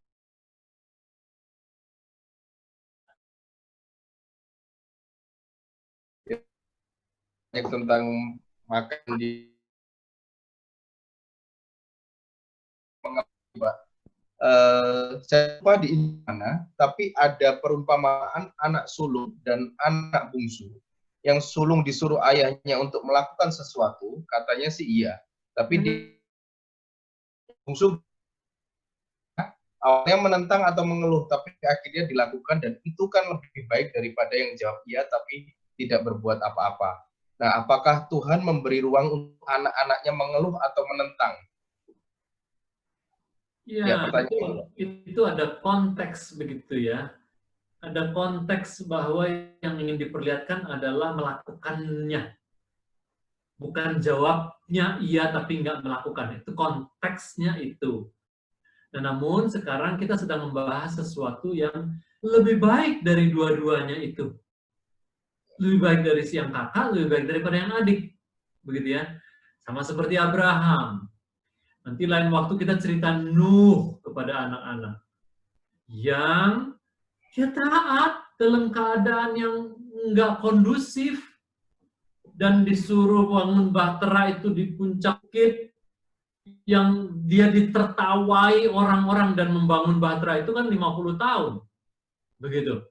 tentang makan di saya lupa di mana, tapi ada perumpamaan anak sulung dan anak bungsu. Yang sulung disuruh ayahnya untuk melakukan sesuatu, katanya sih iya. Tapi di bungsu awalnya menentang atau mengeluh, tapi akhirnya dilakukan, dan itu kan lebih baik daripada yang jawab iya tapi tidak berbuat apa-apa. Nah, apakah Tuhan memberi ruang untuk anak-anaknya mengeluh atau menentang? Ya, itu ada konteks begitu ya. Ada konteks bahwa yang ingin diperlihatkan adalah melakukannya. Bukan jawabnya iya tapi nggak melakukan. Itu konteksnya itu. Nah, namun sekarang kita sedang membahas sesuatu yang lebih baik dari dua-duanya itu. Lebih baik dari si yang kakak, lebih baik daripada yang adik. Begitu ya. Sama seperti Abraham. Nanti lain waktu kita cerita Nuh kepada anak-anak. yang dia taat dalam keadaan yang nggak kondusif dan disuruh bangun bahtera itu di puncak bukit yang dia ditertawai orang-orang dan membangun bahtera itu kan 50 tahun. Begitu.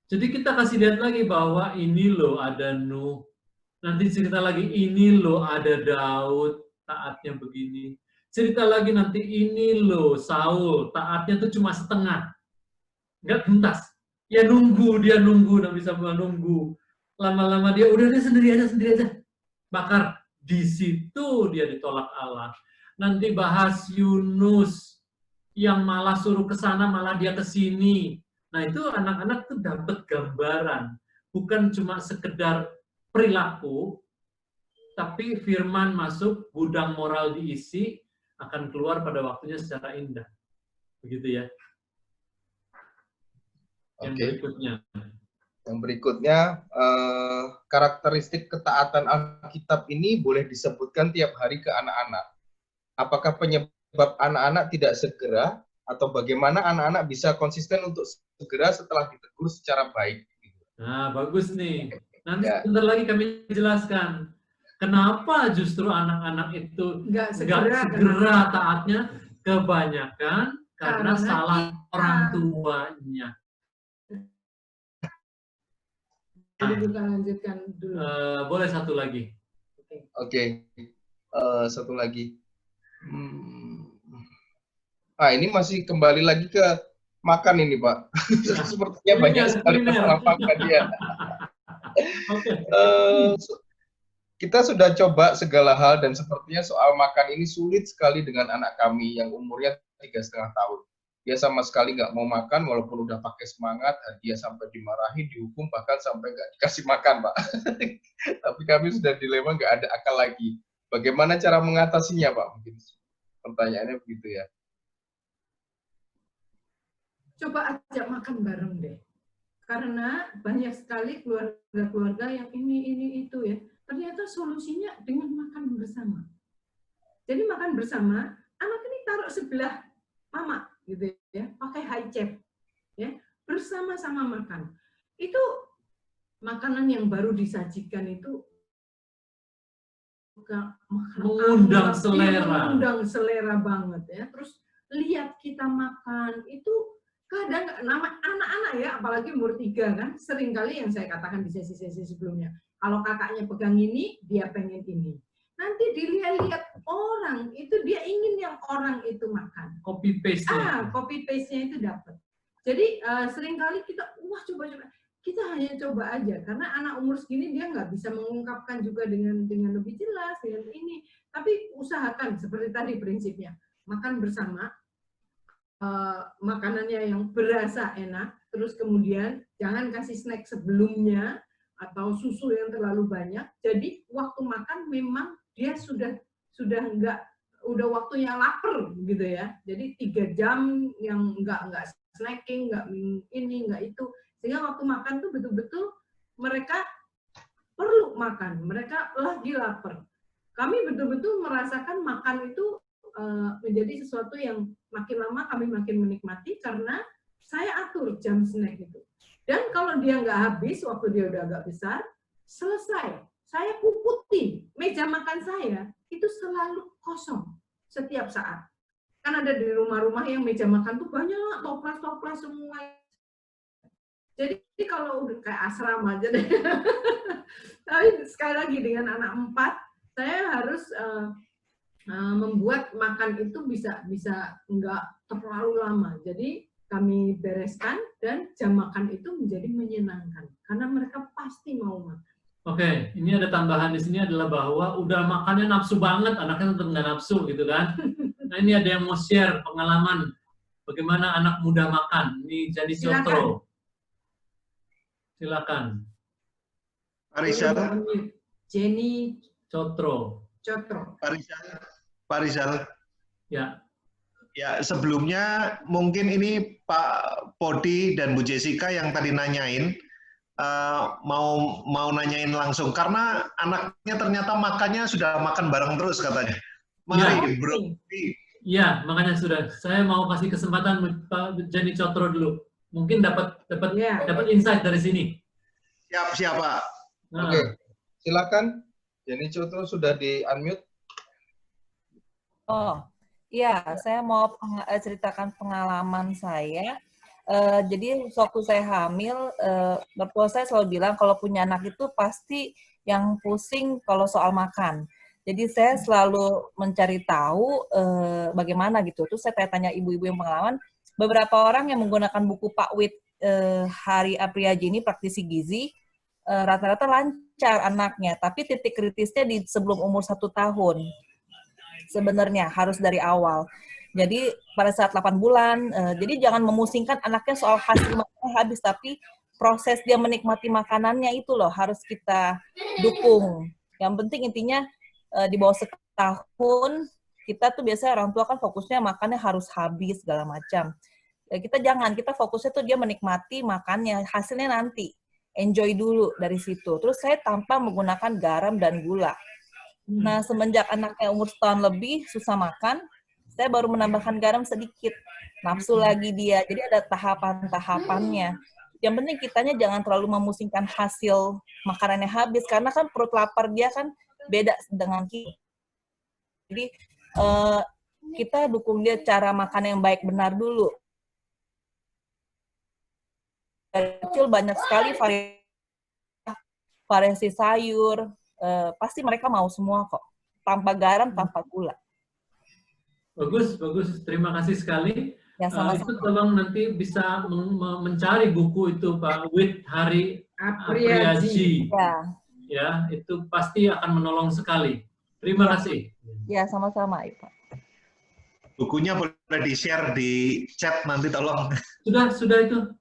Jadi kita kasih lihat lagi bahwa ini loh ada Nuh. Nanti cerita lagi ini loh ada Daud, taatnya begini. Cerita lagi nanti ini loh Saul, taatnya tuh cuma setengah. Nggak tuntas. Ya nunggu, dia nunggu, Nabi Samuel nunggu. Lama-lama dia udah sendiri aja. Bakar. Di situ dia ditolak Allah. Nanti bahas Yunus yang malah suruh ke sana, malah dia ke sini. Nah, itu anak-anak tuh dapat gambaran, bukan cuma sekedar perilaku, tapi firman masuk, gudang moral diisi, akan keluar pada waktunya secara indah. Begitu ya. Yang berikutnya. Yang berikutnya, karakteristik ketaatan Alkitab ini boleh disebutkan tiap hari ke anak-anak. Apakah penyebab anak-anak tidak segera, atau bagaimana anak-anak bisa konsisten untuk segera setelah ditegur secara baik? Nah, bagus nih. Nanti sebentar lagi kami jelaskan. Kenapa justru anak-anak itu nggak segera taatnya? Kebanyakan karena salah orang tuanya. Jadi kita lanjutkan dulu. Boleh satu lagi. Oke. Satu lagi. Ini masih kembali lagi ke makan ini, Pak. Sepertinya banyak sekali masalah makan dia. Kita sudah coba segala hal dan sepertinya soal makan ini sulit sekali dengan anak kami yang umurnya 3,5 tahun. Dia sama sekali nggak mau makan walaupun udah pakai semangat, dia sampai dimarahi, dihukum, bahkan sampai nggak dikasih makan, Pak. Tapi kami sudah dilema, nggak ada akal lagi. Bagaimana cara mengatasinya, Pak? Mungkin pertanyaannya begitu ya. Coba ajak makan bareng deh. Karena banyak sekali keluarga-keluarga yang ini itu ya. Ternyata solusinya dengan makan bersama. Jadi makan bersama, anak ini taruh sebelah mama gitu ya, pakai high chair ya, bersama-sama makan. Itu makanan yang baru disajikan itu mengundang selera. Mengundang selera banget ya. Terus lihat kita makan itu kadang nama anak-anak ya, apalagi umur 3 kan, seringkali yang saya katakan di sesi-sesi sebelumnya, kalau kakaknya pegang ini, dia pengen ini. Nanti dilihat-lihat orang, itu dia ingin yang orang itu makan. Copy paste-nya. Copy paste-nya itu dapat. Jadi seringkali kita, coba-coba. Kita hanya coba aja, karena anak umur segini dia nggak bisa mengungkapkan juga dengan lebih jelas, dengan ini. Tapi usahakan, seperti tadi prinsipnya, makan bersama, makanannya yang berasa enak, terus kemudian jangan kasih snack sebelumnya atau susu yang terlalu banyak. Jadi waktu makan memang dia sudah waktunya lapar gitu ya. Jadi 3 jam yang nggak snacking, nggak ini, nggak itu, sehingga waktu makan tuh betul-betul mereka perlu makan, mereka lagi lapar. Kami betul-betul merasakan makan itu menjadi sesuatu yang makin lama kami makin menikmati karena saya atur jam snack itu. Dan kalau dia nggak habis waktu dia udah agak besar, selesai. Saya puputi meja makan saya itu selalu kosong setiap saat. Kan ada di rumah-rumah yang meja makan tuh banyak toples-toples semua. Jadi kalau udah kayak asrama aja deh. Tapi sekali lagi dengan anak 4, saya harus membuat makan itu bisa nggak terlalu lama. Jadi kami bereskan dan jam makan itu menjadi menyenangkan karena mereka pasti mau makan. Oke, ini ada tambahan di sini adalah bahwa udah makannya nafsu banget, anaknya tetap nggak nafsu gitu kan. Nah ini ada yang mau share pengalaman bagaimana anak muda makan. Ini jadi Cotro. Silakan. Parizal. Jenny Cotro. Pak Rizal. Ya. Ya, sebelumnya mungkin ini Pak Podi dan Bu Jessica yang tadi nanyain mau nanyain langsung karena anaknya ternyata makannya sudah makan bareng terus katanya. Mari, Bro. Ya, makanya sudah. Saya mau kasih kesempatan Pak Jenny Cotro dulu. Mungkin dapat Ya. insight dari sini. Siap, Pak. Nah, Oke, silakan. Jenny Cotro sudah di-unmute. Oh, iya, saya mau ceritakan pengalaman saya. Jadi waktu saya hamil, mertua saya selalu bilang kalau punya anak itu pasti yang pusing kalau soal makan. Jadi saya selalu mencari tahu bagaimana gitu. Terus saya tanya ibu-ibu yang pengalaman, beberapa orang yang menggunakan buku Pak Wit Hari Apriaji ini, praktisi gizi, rata-rata lancar anaknya. Tapi titik kritisnya di sebelum umur 1 tahun. Sebenarnya harus dari awal. Jadi pada saat 8 bulan, jadi jangan memusingkan anaknya soal hasil makannya habis, tapi proses dia menikmati makanannya itu loh harus kita dukung. Yang penting intinya di bawah 1 tahun, kita tuh biasanya orang tua kan fokusnya makannya harus habis segala macam. Kita jangan, kita fokusnya tuh dia menikmati makannya, hasilnya nanti. Enjoy dulu dari situ. Terus saya tanpa menggunakan garam dan gula. Nah, semenjak anaknya umur 1 tahun lebih susah makan, saya baru menambahkan garam sedikit. Nafsu lagi dia. Jadi ada tahapan-tahapannya. Yang penting kitanya jangan terlalu memusingkan hasil makanannya habis, karena kan perut lapar dia kan beda dengan kita. Jadi kita dukung dia cara makan yang baik benar dulu. Dari kecil banyak sekali variasi sayur, pasti mereka mau semua kok, tanpa garam, tanpa gula. bagus, bagus. Terima kasih sekali. Ya, sama-sama. Itu tolong nanti bisa mencari buku itu Pak Wit Hari Apriaji. Ya, itu pasti akan menolong sekali. Terima kasih. Ya, sama-sama, Pak. Bukunya boleh di-share di chat nanti tolong. Sudah itu.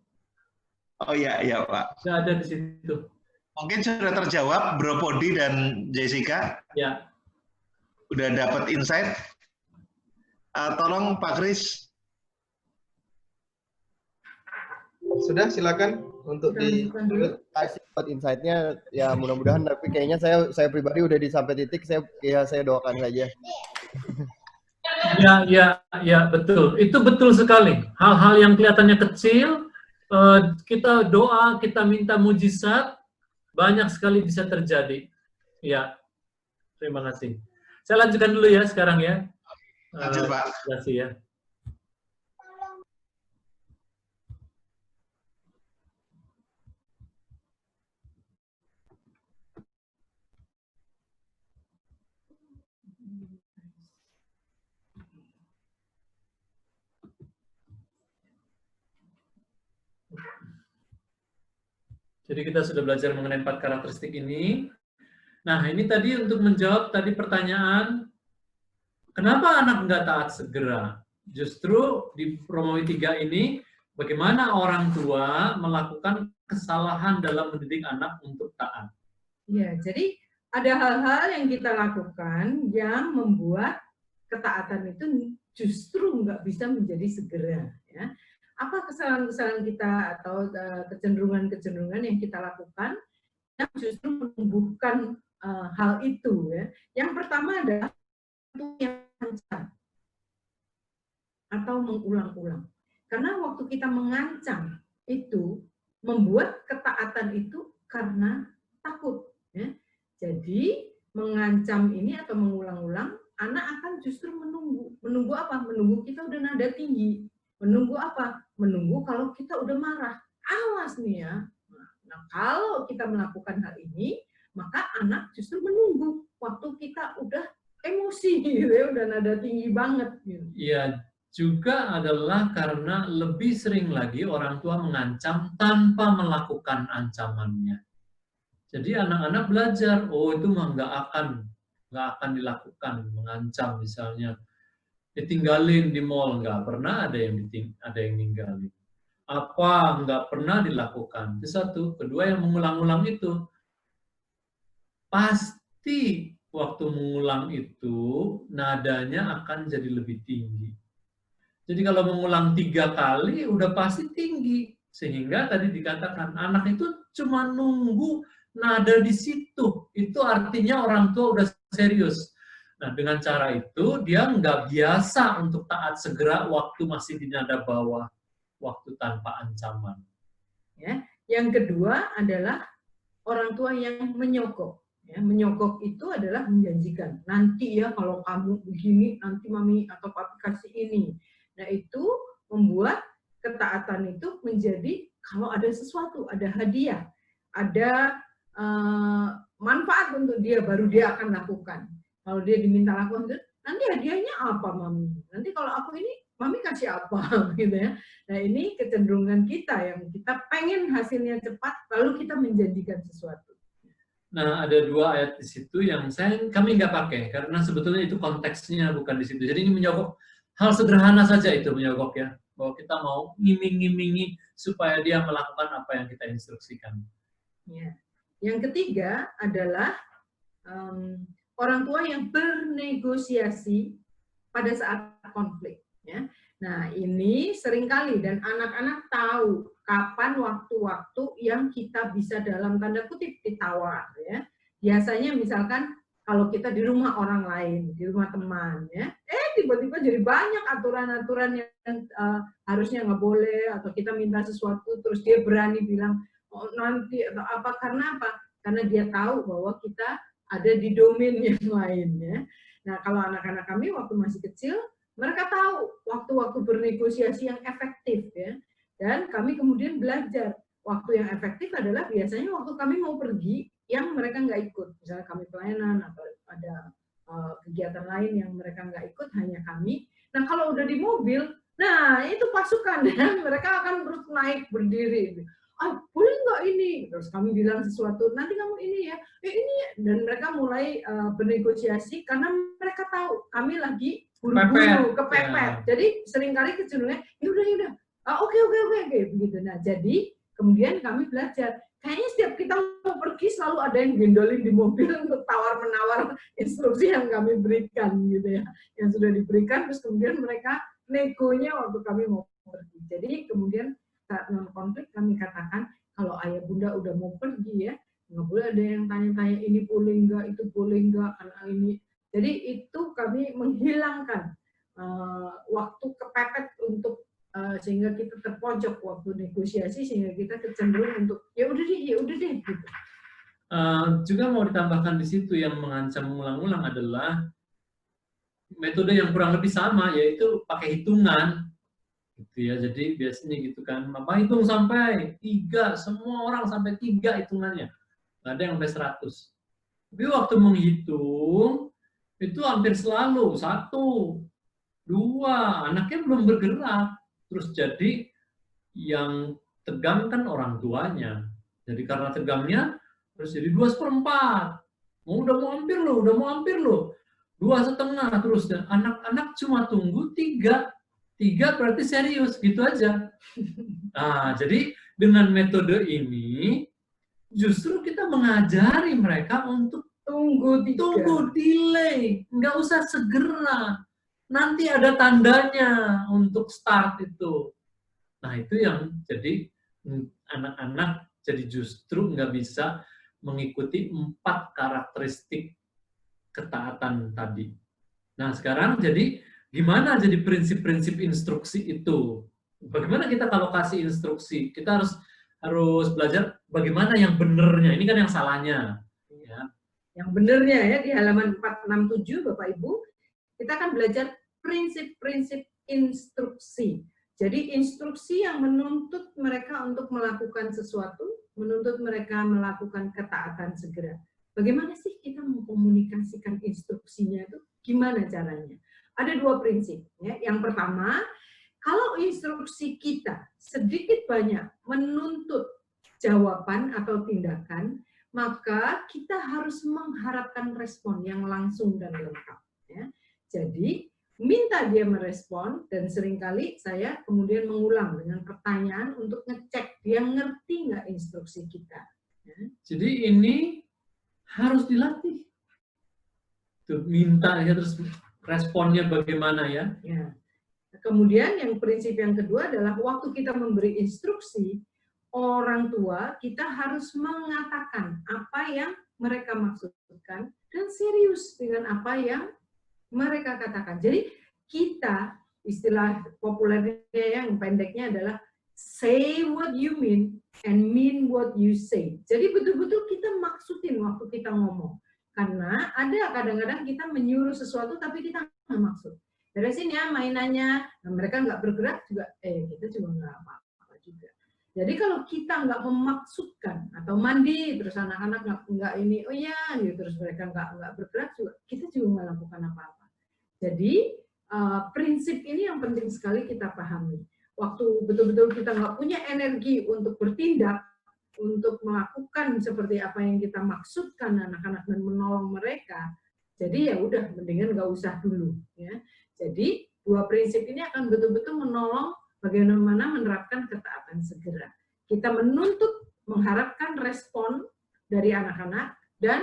Oh iya, Pak. Sudah ada di situ. Mungkin sudah terjawab, Bro Podi dan Jessica. Ya. Udah dapat insight. Tolong Pak Kris. Sudah, silakan untuk Kasih buat insight-nya, ya mudah-mudahan, tapi kayaknya saya pribadi udah di sampai titik, saya doakan saja. Ya, betul. Itu betul sekali. Hal-hal yang kelihatannya kecil, kita doa, kita minta mujizat, banyak sekali bisa terjadi. Ya, terima kasih. Saya lanjutkan dulu ya sekarang ya. Lanjut, Pak. Terima kasih ya. Jadi kita sudah belajar mengenai 4 karakteristik ini. Nah, ini tadi untuk menjawab tadi pertanyaan, kenapa anak nggak taat segera? Justru di Romawi 3 ini, bagaimana orang tua melakukan kesalahan dalam mendidik anak untuk taat. Ya, jadi ada hal-hal yang kita lakukan yang membuat ketaatan itu justru nggak bisa menjadi segera. Ya. Apa kesalahan-kesalahan kita atau kecenderungan-kecenderungan yang kita lakukan yang justru menumbuhkan hal itu. Ya. Yang pertama adalah yang mengancam atau mengulang-ulang. Karena waktu kita mengancam itu membuat ketaatan itu karena takut. Ya. Jadi mengancam ini atau mengulang-ulang, anak akan justru menunggu. Menunggu apa? Menunggu kita udah nada tinggi. Menunggu apa? Menunggu kalau kita udah marah. Awas nih ya. Nah, kalau kita melakukan hal ini, maka anak justru menunggu waktu kita udah emosi gitu ya, udah nada tinggi banget gitu. Iya, juga adalah karena lebih sering lagi orang tua mengancam tanpa melakukan ancamannya. Jadi anak-anak belajar, oh itu mah nggak akan dilakukan, mengancam misalnya. Ditinggalin di mall, nggak pernah ada yang ninggalin. Apa nggak pernah dilakukan. Itu satu. Kedua, yang mengulang-ulang itu. Pasti waktu mengulang itu, nadanya akan jadi lebih tinggi. Jadi kalau mengulang 3 kali, udah pasti tinggi. Sehingga tadi dikatakan, anak itu cuma nunggu nada di situ. Itu artinya orang tua udah serius. Nah, dengan cara itu dia nggak biasa untuk taat segera waktu masih di nada bawah, waktu tanpa ancaman. Ya. Yang kedua adalah orang tua yang menyogok. Ya, menyogok itu adalah menjanjikan. Nanti ya kalau kamu begini, nanti mami atau papi kasih ini. Nah itu membuat ketaatan itu menjadi kalau ada sesuatu, ada hadiah, ada manfaat untuk dia, baru dia akan lakukan. Kalau dia diminta lakukan, nanti hadiahnya apa mami? Nanti kalau aku ini, mami kasih apa? Gitu ya. Nah ini kecenderungan kita yang kita pengen hasilnya cepat, lalu kita menjanjikan sesuatu. Nah, ada 2 ayat di situ yang kami nggak pakai, karena sebetulnya itu konteksnya bukan di situ. Jadi ini menyogok hal sederhana saja itu menyogok ya, bahwa kita mau ngiming-ngimingi supaya dia melakukan apa yang kita instruksikan. Ya. Yang ketiga adalah orang tua yang bernegosiasi pada saat konflik. Ya. Nah ini seringkali dan anak-anak tahu kapan waktu-waktu yang kita bisa dalam tanda kutip ditawar. Ya. Biasanya misalkan kalau kita di rumah orang lain, di rumah teman, ya, tiba-tiba jadi banyak aturan-aturan yang harusnya nggak boleh, atau kita minta sesuatu terus dia berani bilang oh, nanti atau apa, karena apa? Karena dia tahu bahwa kita ada di domain yang lain. Ya. Nah kalau anak-anak kami waktu masih kecil, mereka tahu waktu-waktu bernegosiasi yang efektif, ya. Dan kami kemudian belajar waktu yang efektif adalah biasanya waktu kami mau pergi yang mereka nggak ikut, misalnya kami pelayanan atau ada kegiatan lain yang mereka nggak ikut, hanya kami. Nah kalau udah di mobil, nah itu pasukan ya, mereka akan terus naik berdiri. Boleh nggak ini? Terus kami bilang sesuatu, nanti kamu ini ya, ini ya. Dan mereka mulai bernegosiasi karena mereka tahu kami lagi buru-buru, kepepet. Ya. Jadi seringkali kecenderungannya, yaudah, oke, begitu. Nah jadi kemudian kami belajar, kayaknya setiap kita mau pergi selalu ada yang gendolin di mobil untuk tawar-menawar instruksi yang kami berikan, gitu ya, yang sudah diberikan, terus kemudian mereka negonya waktu kami mau pergi. Jadi kemudian saat non konflik kami katakan kalau ayah bunda udah mau pergi ya nggak boleh ada yang tanya-tanya ini boleh nggak, itu boleh nggak, karena ini. Jadi itu kami menghilangkan waktu kepepet untuk sehingga kita terpojok waktu negosiasi, sehingga kita kecenderung untuk ya udah deh gitu. Juga mau ditambahkan di situ yang mengancam ulang-ulang adalah metode yang kurang lebih sama, yaitu pakai hitungan. Gitu ya, jadi biasanya gitu kan, Bapak hitung sampai 3, semua orang sampai 3 hitungannya, nggak ada yang sampai 100. Tapi waktu menghitung itu hampir selalu 1, 2, anaknya belum bergerak, terus jadi yang tegang kan orang tuanya, jadi karena tegangnya terus jadi 2/4, udah mau hampir loh, 2,5, terus dan anak-anak cuma tunggu 3 berarti serius, gitu aja. Nah, jadi dengan metode ini justru kita mengajari mereka untuk tunggu, delay, nggak usah segera. Nanti ada tandanya untuk start itu. Nah, itu yang jadi anak-anak jadi justru nggak bisa mengikuti 4 karakteristik ketaatan tadi. Nah, sekarang jadi gimana jadi prinsip-prinsip instruksi itu? Bagaimana kita kalau kasih instruksi? Kita harus belajar bagaimana yang benernya. Ini kan yang salahnya. Ya. Yang benernya ya di halaman 467 Bapak Ibu, kita akan belajar prinsip-prinsip instruksi. Jadi instruksi yang menuntut mereka untuk melakukan sesuatu, menuntut mereka melakukan ketaatan segera. Bagaimana sih kita mengkomunikasikan instruksinya itu? Gimana caranya? Ada 2 prinsip. Ya. Yang pertama, kalau instruksi kita sedikit banyak menuntut jawaban atau tindakan, maka kita harus mengharapkan respon yang langsung dan lengkap. Ya. Jadi, minta dia merespon, dan seringkali saya kemudian mengulang dengan pertanyaan untuk ngecek dia ngerti nggak instruksi kita. Ya. Jadi ini harus dilatih. Tuh, minta ya, terus responnya bagaimana ya? Ya. Kemudian yang prinsip yang kedua adalah waktu kita memberi instruksi, orang tua kita harus mengatakan apa yang mereka maksudkan dan serius dengan apa yang mereka katakan. Jadi kita, istilah populernya yang pendeknya adalah say what you mean and mean what you say. Jadi betul-betul kita maksudin waktu kita ngomong. Karena ada kadang-kadang kita menyuruh sesuatu tapi kita nggak maksud. Beresin ya mainannya, nah, mereka nggak bergerak juga, kita juga nggak apa-apa juga. Jadi kalau kita nggak memaksudkan atau mandi terus anak-anak nggak ini, oh ya, gitu, terus mereka nggak bergerak juga, kita juga nggak lakukan apa-apa. Jadi prinsip ini yang penting sekali kita pahami. Waktu betul-betul kita nggak punya energi untuk bertindak, untuk melakukan seperti apa yang kita maksudkan anak-anak dan menolong mereka, jadi ya udah mendingan nggak usah dulu. Ya. Jadi dua prinsip ini akan betul-betul menolong bagaimana menerapkan ketaatan segera. Kita menuntut, mengharapkan respon dari anak-anak dan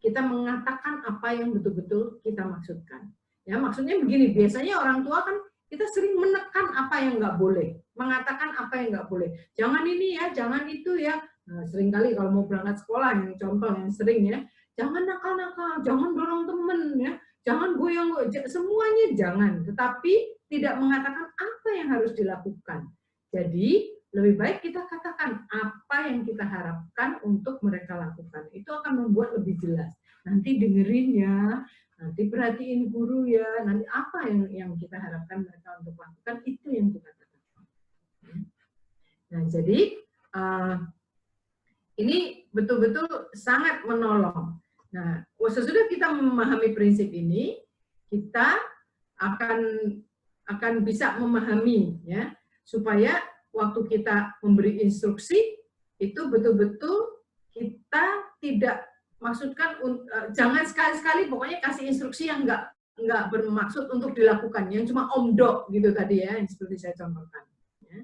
kita mengatakan apa yang betul-betul kita maksudkan. Ya, maksudnya begini, biasanya orang tua kan kita sering menekan apa yang nggak boleh, mengatakan apa yang nggak boleh. Jangan ini ya, jangan itu ya. Nah, seringkali kalau mau berangkat sekolah, yang contoh yang sering ya, jangan nakal-nakal, jangan dorong temen ya, jangan goyang, semuanya jangan. Tetapi tidak mengatakan apa yang harus dilakukan. Jadi lebih baik kita katakan apa yang kita harapkan untuk mereka lakukan. Itu akan membuat lebih jelas. Nanti dengerin ya, nanti perhatiin guru ya, nanti apa yang kita harapkan mereka untuk lakukan, itu yang kita katakan. Nah, jadi ini betul-betul sangat menolong. Nah, sesudah kita memahami prinsip ini, kita akan bisa memahami ya, supaya waktu kita memberi instruksi itu betul-betul kita tidak maksudkan, jangan sekali-sekali pokoknya kasih instruksi yang nggak bermaksud untuk dilakukan, yang cuma omdo gitu tadi ya, yang seperti saya contohkan. Ya.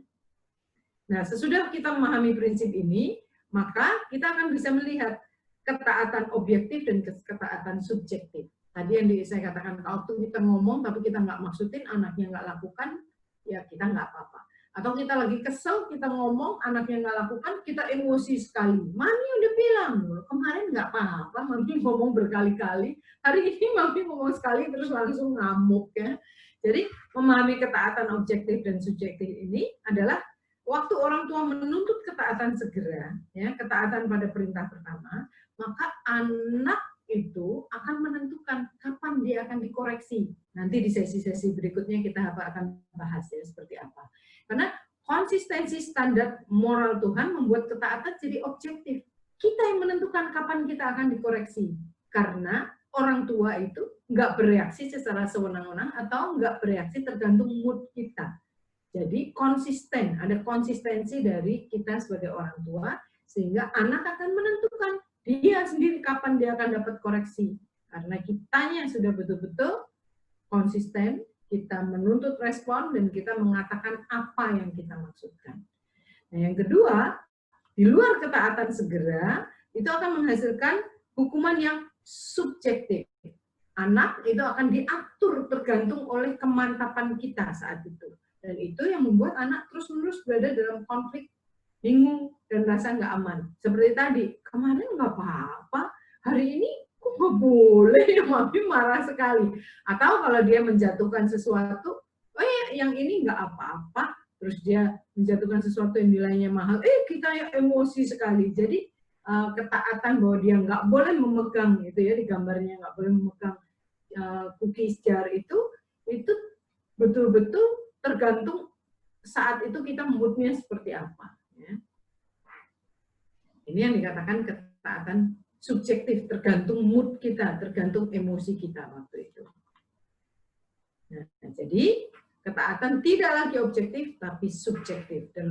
Nah, sesudah kita memahami prinsip ini, maka kita akan bisa melihat ketaatan objektif dan ketaatan subjektif. Tadi yang saya katakan, kalau kita ngomong tapi kita nggak maksudin, anaknya nggak lakukan, ya kita nggak apa-apa. Atau kita lagi kesel, kita ngomong, anaknya nggak lakukan, kita emosi sekali. Mami udah bilang, kemarin nggak apa-apa, Mami ngomong berkali-kali, hari ini Mami ngomong sekali terus langsung ngamuk ya. Jadi memahami ketaatan objektif dan subjektif ini adalah waktu orang tua menuntut ketaatan segera, ya, ketaatan pada perintah pertama, maka anak itu akan menentukan kapan dia akan dikoreksi. Nanti di sesi-sesi berikutnya kita akan bahas ya seperti apa. Karena konsistensi standar moral Tuhan membuat ketaatan jadi objektif. Kita yang menentukan kapan kita akan dikoreksi. Karena orang tua itu nggak bereaksi secara sewenang-wenang atau nggak bereaksi tergantung mood kita. Jadi konsisten, ada konsistensi dari kita sebagai orang tua, sehingga anak akan menentukan dia sendiri kapan dia akan dapat koreksi. Karena kitanya sudah betul-betul konsisten, kita menuntut respon, dan kita mengatakan apa yang kita maksudkan. Nah, yang kedua, di luar ketaatan segera, itu akan menghasilkan hukuman yang subjektif. Anak itu akan diatur tergantung oleh kemantapan kita saat itu. Dan itu yang membuat anak terus-menerus berada dalam konflik, bingung, dan rasa nggak aman. Seperti tadi, kemarin nggak apa-apa, hari ini kok nggak boleh, Mami marah sekali. Atau kalau dia menjatuhkan sesuatu, oh ya yang ini nggak apa-apa, terus dia menjatuhkan sesuatu yang nilainya mahal, kita yang emosi sekali. Jadi ketaatan bahwa dia nggak boleh memegang, itu ya di gambarnya, nggak boleh memegang cookies jar itu betul-betul tergantung saat itu kita moodnya seperti apa. Ya. Ini yang dikatakan ketaatan subjektif, tergantung mood kita, tergantung emosi kita waktu itu. Nah, jadi ketaatan tidak lagi objektif, tapi subjektif. Dan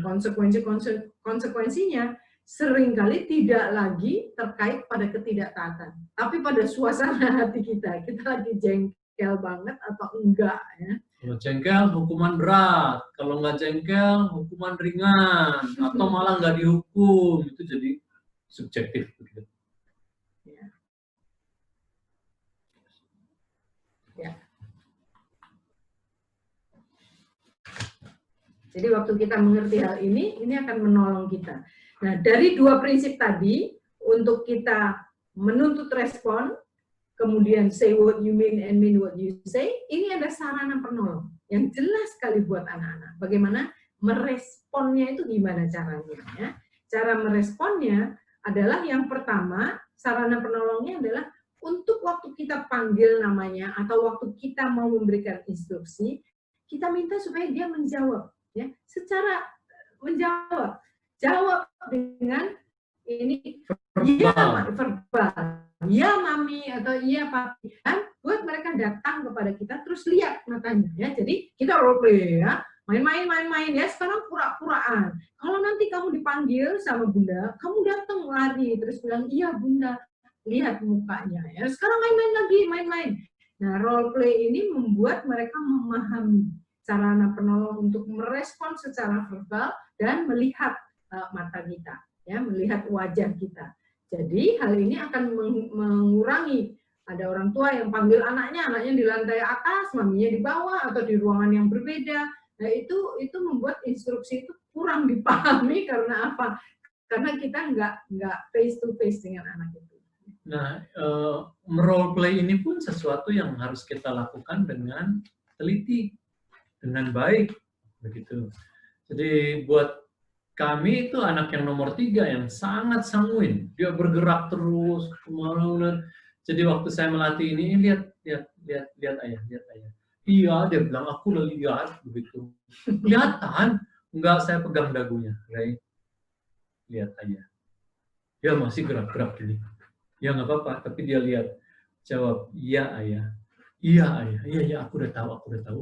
konsekuensinya seringkali tidak lagi terkait pada ketidaktaatan, tapi pada suasana hati kita. Kita lagi jengkel banget atau enggak. Ya. Kalau jengkel, hukuman berat. Kalau nggak jengkel, hukuman ringan. Atau malah nggak dihukum. Itu jadi subjektif. Ya. Ya. Jadi waktu kita mengerti hal ini akan menolong kita. Nah, dari dua prinsip tadi, untuk kita menuntut respon, kemudian say what you mean and mean what you say, ini ada sarana penolong yang jelas sekali buat anak-anak. Bagaimana meresponnya itu gimana caranya ya. Cara meresponnya adalah yang pertama, sarana penolongnya adalah untuk waktu kita panggil namanya atau waktu kita mau memberikan instruksi, kita minta supaya dia menjawab ya, secara menjawab. Jawab dengan ini ya verbal. Ya mami atau iya papi. Dan buat mereka datang kepada kita terus lihat matanya ya. Jadi kita role play ya. Main-main ya, sekarang pura-puraan. Kalau nanti kamu dipanggil sama bunda, kamu datang lari, terus bilang, iya bunda, lihat mukanya. Ya. Sekarang main-main lagi, main-main. Nah, role play ini membuat mereka memahami sarana penolong untuk merespon secara verbal dan melihat mata kita, ya, melihat wajah kita. Jadi, hal ini akan mengurangi ada orang tua yang panggil anaknya di lantai atas, maminya di bawah, atau di ruangan yang berbeda. Nah, itu membuat instruksi itu kurang dipahami karena apa? Karena kita nggak face to face dengan anak itu. Nah, role play ini pun sesuatu yang harus kita lakukan dengan teliti, dengan baik, begitu. Jadi buat kami itu anak yang nomor 3 yang sangat sanguin, dia bergerak terus kemana-mana. Jadi waktu saya melatih ini, lihat ayah. Iya, dia bilang, aku udah lihat, begitu. Kelihatan, enggak, saya pegang dagunya. Ray, lihat ayah. Dia masih gerak-gerak gini. Ya nggak apa-apa, tapi dia lihat. Jawab, iya ayah. Iya ayah, iya, aku udah tahu.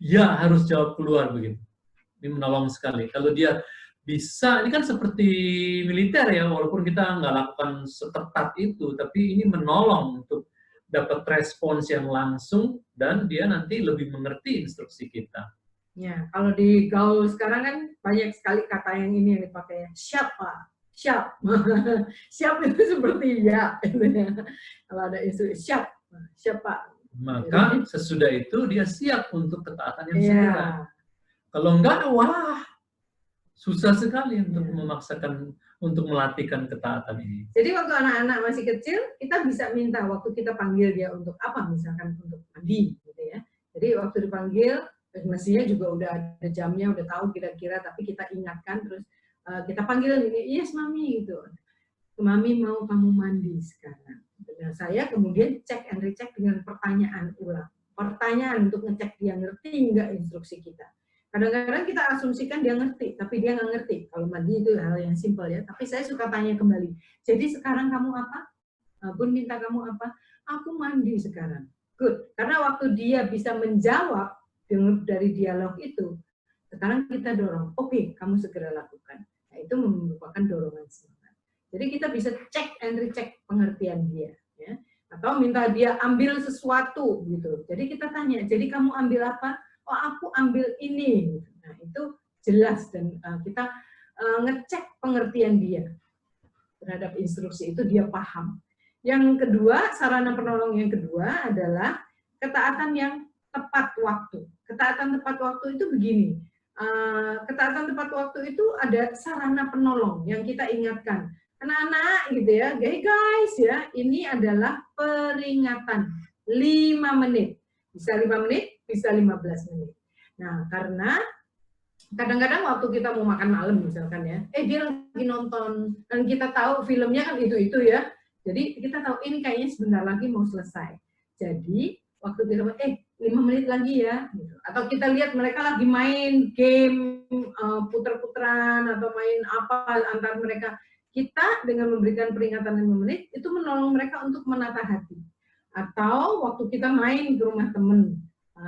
Iya, harus jawab keluar begitu. Ini menolong sekali. Kalau dia bisa, ini kan seperti militer ya, walaupun kita nggak lakukan seketat itu, tapi ini menolong untuk dapat respons yang langsung dan dia nanti lebih mengerti instruksi kita. Ya, kalau di gaul sekarang kan banyak sekali kata yang ini yang dipakai. Siapa? Siap. Siap itu seperti ya. Kalau ada instruksi siap, siapa? Maka sesudah itu dia siap untuk ketaatan yang segera. Kalau enggak, wah, susah sekali untuk memaksakan, untuk melatihkan ketaatan ini. Jadi waktu anak-anak masih kecil, kita bisa minta waktu kita panggil dia untuk apa, misalkan untuk mandi, gitu ya. Jadi waktu dipanggil, mestinya juga udah ada jamnya, udah tahu kira-kira, tapi kita ingatkan terus kita panggil ini, yes mami gitu. Mami mau kamu mandi sekarang. Dan saya kemudian cek and recheck dengan pertanyaan ulang. Pertanyaan untuk ngecek dia ngerti nggak instruksi kita. Kadang-kadang kita asumsikan dia ngerti, tapi dia nggak ngerti. Kalau mandi itu hal yang simpel ya. Tapi saya suka tanya kembali. Jadi sekarang kamu apa? Bun minta kamu apa? Aku mandi sekarang. Good. Karena waktu dia bisa menjawab dari dialog itu, sekarang kita dorong. Oke, kamu segera lakukan. Nah, itu merupakan dorongan semangat. Jadi kita bisa cek and recheck pengertian dia. Ya. Atau minta dia ambil sesuatu gitu. Jadi kita tanya. Jadi kamu ambil apa? Oh, aku ambil ini. Nah, itu jelas dan kita ngecek pengertian dia terhadap instruksi itu, dia paham. Yang kedua, sarana penolong yang kedua adalah ketaatan yang tepat waktu. Ketaatan tepat waktu itu begini. Ketaatan tepat waktu itu ada sarana penolong yang kita ingatkan. Anak-anak gitu ya, hey guys ya, ini adalah peringatan 5 menit. Bisa 5 menit, bisa 15 menit. Nah, karena kadang-kadang waktu kita mau makan malam misalkan ya, dia lagi nonton, dan kita tahu filmnya kan itu ya. Jadi kita tahu ini kayaknya sebentar lagi mau selesai. Jadi waktu kita 5 menit lagi ya. Gitu. Atau kita lihat mereka lagi main game puter-puteran atau main apa antar mereka. Kita dengan memberikan peringatan 5 menit, itu menolong mereka untuk menata hati. Atau waktu kita main ke rumah teman,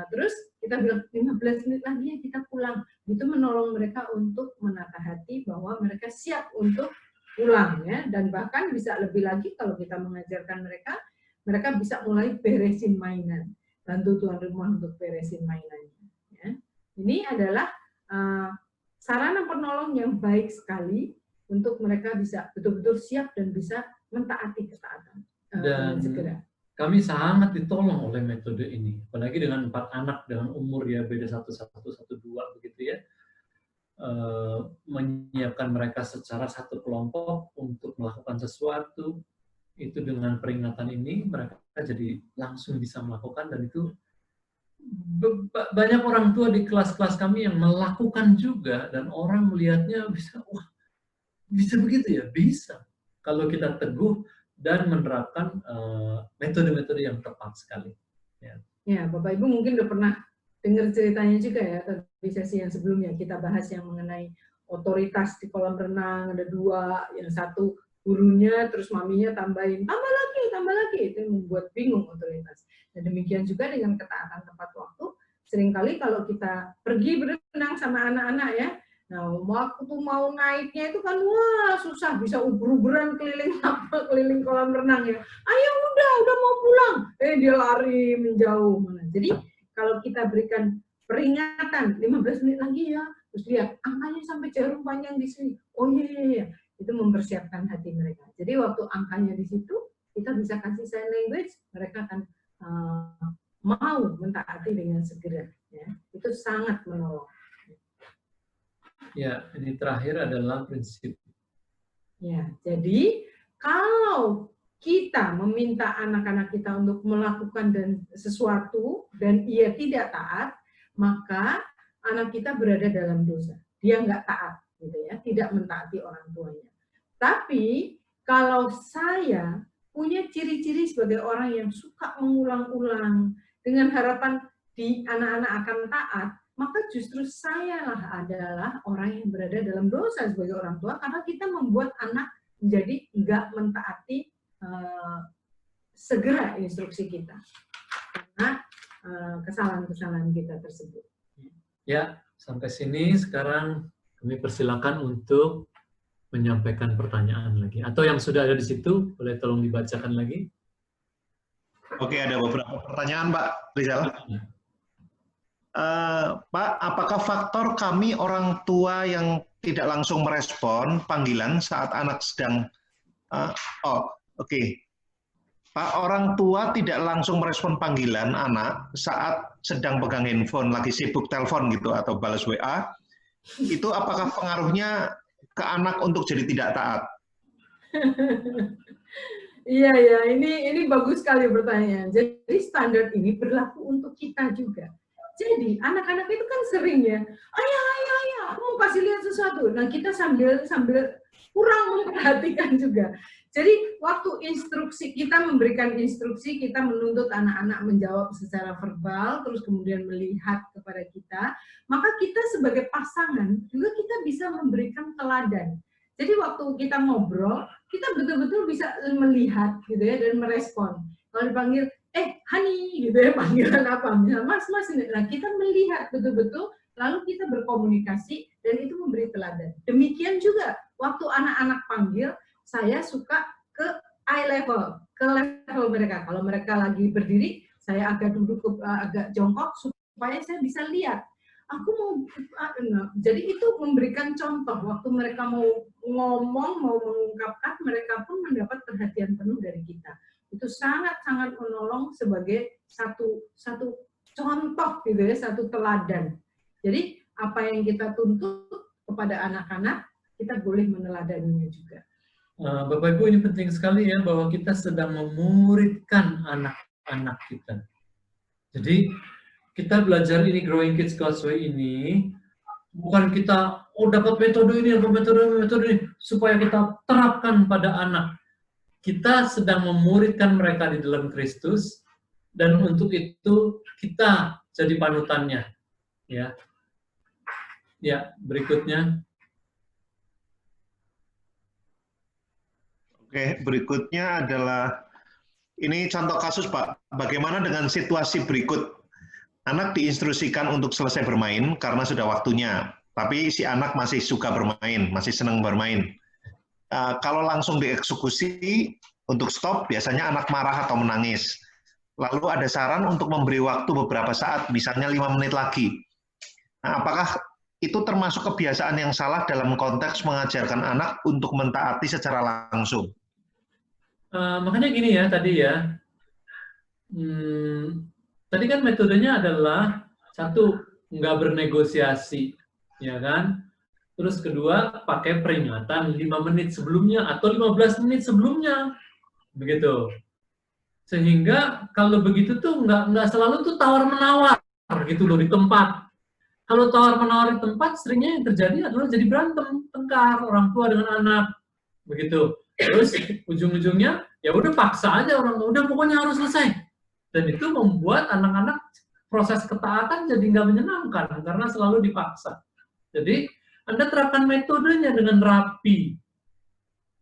terus kita bilang 15 menit lagi ya kita pulang. Itu menolong mereka untuk menata hati bahwa mereka siap untuk pulang ya. Dan bahkan bisa lebih lagi kalau kita mengajarkan mereka bisa mulai beresin mainan. Bantu tuan rumah untuk beresin mainannya. Ya. Ini adalah sarana penolong yang baik sekali untuk mereka bisa betul-betul siap dan bisa mentaati ketaatan dan segera. Kami sangat ditolong oleh metode ini, apalagi dengan 4 anak dengan umur ya beda 1, 1, 1, 2 begitu ya, menyiapkan mereka secara satu kelompok untuk melakukan sesuatu, itu dengan peringatan ini mereka jadi langsung bisa melakukan, dan itu banyak orang tua di kelas-kelas kami yang melakukan juga, dan orang melihatnya bisa, wah, bisa begitu ya? Bisa. Kalau kita teguh dan menerapkan metode-metode yang tepat sekali. Ya, Bapak Ibu mungkin udah pernah dengar ceritanya juga ya, di sesi yang sebelumnya kita bahas yang mengenai otoritas di kolam renang, ada 2, yang satu gurunya, terus maminya tambahin, tambah lagi, itu yang membuat bingung otoritas. Dan demikian juga dengan ketaatan tepat waktu, seringkali kalau kita pergi berenang sama anak-anak ya, nah waktu mau naiknya itu kan wah susah, bisa uber-uberan keliling kolam renang ya, ayo udah mau pulang, dia lari menjauh. Jadi kalau kita berikan peringatan 15 menit lagi ya, terus lihat angkanya sampai jarum panjang di sini, oh iya, itu mempersiapkan hati mereka. Jadi waktu angkanya di situ, kita bisa kasih sign language, mereka akan mau mentaati dengan segera. Ya. Itu sangat menolong. Ya, ini terakhir adalah prinsip. Ya, jadi kalau kita meminta anak-anak kita untuk melakukan sesuatu dan ia tidak taat, maka anak kita berada dalam dosa. Dia nggak taat, gitu ya, tidak mentaati orang tuanya. Tapi kalau saya punya ciri-ciri sebagai orang yang suka mengulang-ulang dengan harapan di anak-anak akan taat, maka justru saya adalah orang yang berada dalam dosa sebagai orang tua, karena kita membuat anak menjadi nggak mentaati segera instruksi kita karena kesalahan-kesalahan kita tersebut. Ya, sampai sini sekarang kami persilakan untuk menyampaikan pertanyaan lagi. Atau yang sudah ada di situ, boleh tolong dibacakan lagi. Oke, ada beberapa pertanyaan, Pak Rizal. Pak, apakah faktor kami orang tua yang tidak langsung merespon panggilan saat anak sedang... Pak, orang tua tidak langsung merespon panggilan anak saat sedang pegang handphone, lagi sibuk telepon gitu, atau balas WA, itu apakah pengaruhnya ke anak untuk jadi tidak taat? Iya ya, ini bagus sekali pertanyaan. Jadi standar ini berlaku untuk kita juga. Jadi anak-anak itu kan sering ya, ayah, aku mau kasih lihat sesuatu. Nah kita sambil kurang memperhatikan juga. Jadi waktu instruksi, kita memberikan instruksi, kita menuntut anak-anak menjawab secara verbal, terus kemudian melihat kepada kita, maka kita sebagai pasangan juga kita bisa memberikan teladan. Jadi waktu kita ngobrol, kita betul-betul bisa melihat gitu ya, dan merespon. Kalau dipanggil, honey, gitu ya, panggilan apa, misalnya mas, nah kita melihat betul-betul, lalu kita berkomunikasi, dan itu memberi teladan. Demikian juga, waktu anak-anak panggil, saya suka ke eye level, ke level mereka. Kalau mereka lagi berdiri, saya agak duduk, agak jongkok, supaya saya bisa lihat. Aku mau, jadi itu memberikan contoh, waktu mereka mau ngomong, mau mengungkapkan, mereka pun mendapat perhatian penuh dari kita. Itu sangat-sangat menolong sebagai satu contoh gitu ya, satu teladan. Jadi apa yang kita tuntut kepada anak-anak, kita boleh meneladaninya juga. Bapak Ibu, ini penting sekali ya, bahwa kita sedang memuridkan anak-anak kita. Jadi kita belajar ini Growing Kids Causeway ini, bukan kita dapat metode ini, metode ini, supaya kita terapkan pada anak. Kita sedang memuridkan mereka di dalam Kristus, dan untuk itu kita jadi panutannya. Ya, berikutnya. Oke, berikutnya adalah, ini contoh kasus Pak, bagaimana dengan situasi berikut? Anak diinstruksikan untuk selesai bermain karena sudah waktunya, tapi si anak masih suka bermain, masih senang bermain. Kalau langsung dieksekusi untuk stop, biasanya anak marah atau menangis. Lalu ada saran untuk memberi waktu beberapa saat, misalnya 5 menit lagi. Nah, apakah itu termasuk kebiasaan yang salah dalam konteks mengajarkan anak untuk mentaati secara langsung? Makanya gini ya, tadi ya. Tadi kan metodenya adalah, satu, nggak bernegosiasi, ya kan? Terus kedua, pakai peringatan 5 menit sebelumnya atau 15 menit sebelumnya. begitu. Sehingga kalau begitu tuh nggak selalu tuh tawar-menawar gitu loh di tempat. Kalau tawar-menawar di tempat, seringnya yang terjadi adalah jadi berantem, tengkar orang tua dengan anak, begitu. Terus ujung-ujungnya ya udah paksa aja orang tua, udah pokoknya harus selesai. Dan itu membuat anak-anak proses ketaatan jadi nggak menyenangkan karena selalu dipaksa. Jadi Anda terapkan metodenya dengan rapi.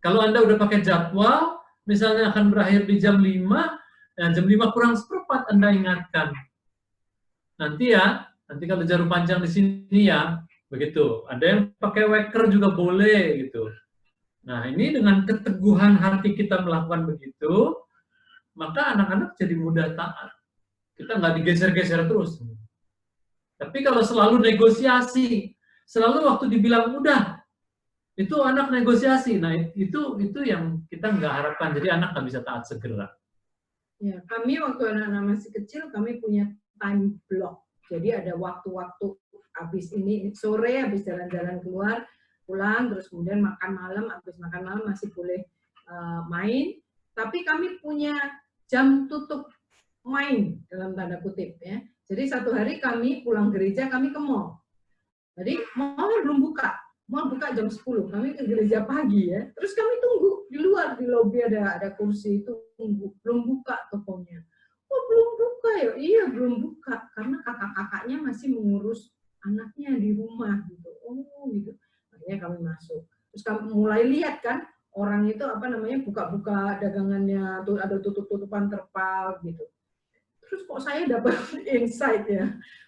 Kalau Anda udah pakai jadwal, misalnya akan berakhir di jam 5, ya jam 5 kurang seperempat Anda ingatkan. Nanti kalau jarum panjang di sini ya, begitu. Ada yang pakai waker juga boleh gitu. Nah, ini dengan keteguhan hati kita melakukan begitu, maka anak-anak jadi mudah taat. Kita nggak digeser-geser terus. Tapi kalau selalu negosiasi, selalu waktu dibilang udah, itu anak negosiasi. Nah, itu yang kita nggak harapkan. Jadi anak nggak bisa taat segera. Ya, kami waktu anak-anak masih kecil, kami punya time block. Jadi ada waktu-waktu habis ini, sore habis jalan-jalan keluar, pulang, terus kemudian makan malam, habis makan malam masih boleh main. Tapi kami punya jam tutup main, dalam tanda kutip. Ya. Jadi satu hari kami pulang gereja, kami ke mall. Jadi mall belum buka. Mall buka jam 10, kami ke gereja pagi ya. Terus kami tunggu di luar, di lobi ada kursi itu tunggu, belum buka tokonya. Oh belum buka ya? Iya belum buka, karena kakak-kakaknya masih mengurus anaknya di rumah gitu. Oh gitu. Akhirnya kami masuk. Terus kami mulai lihat kan, orang itu buka-buka dagangannya, tuh ada tutup-tutupan terpal gitu. Terus kok saya dapat insight ya,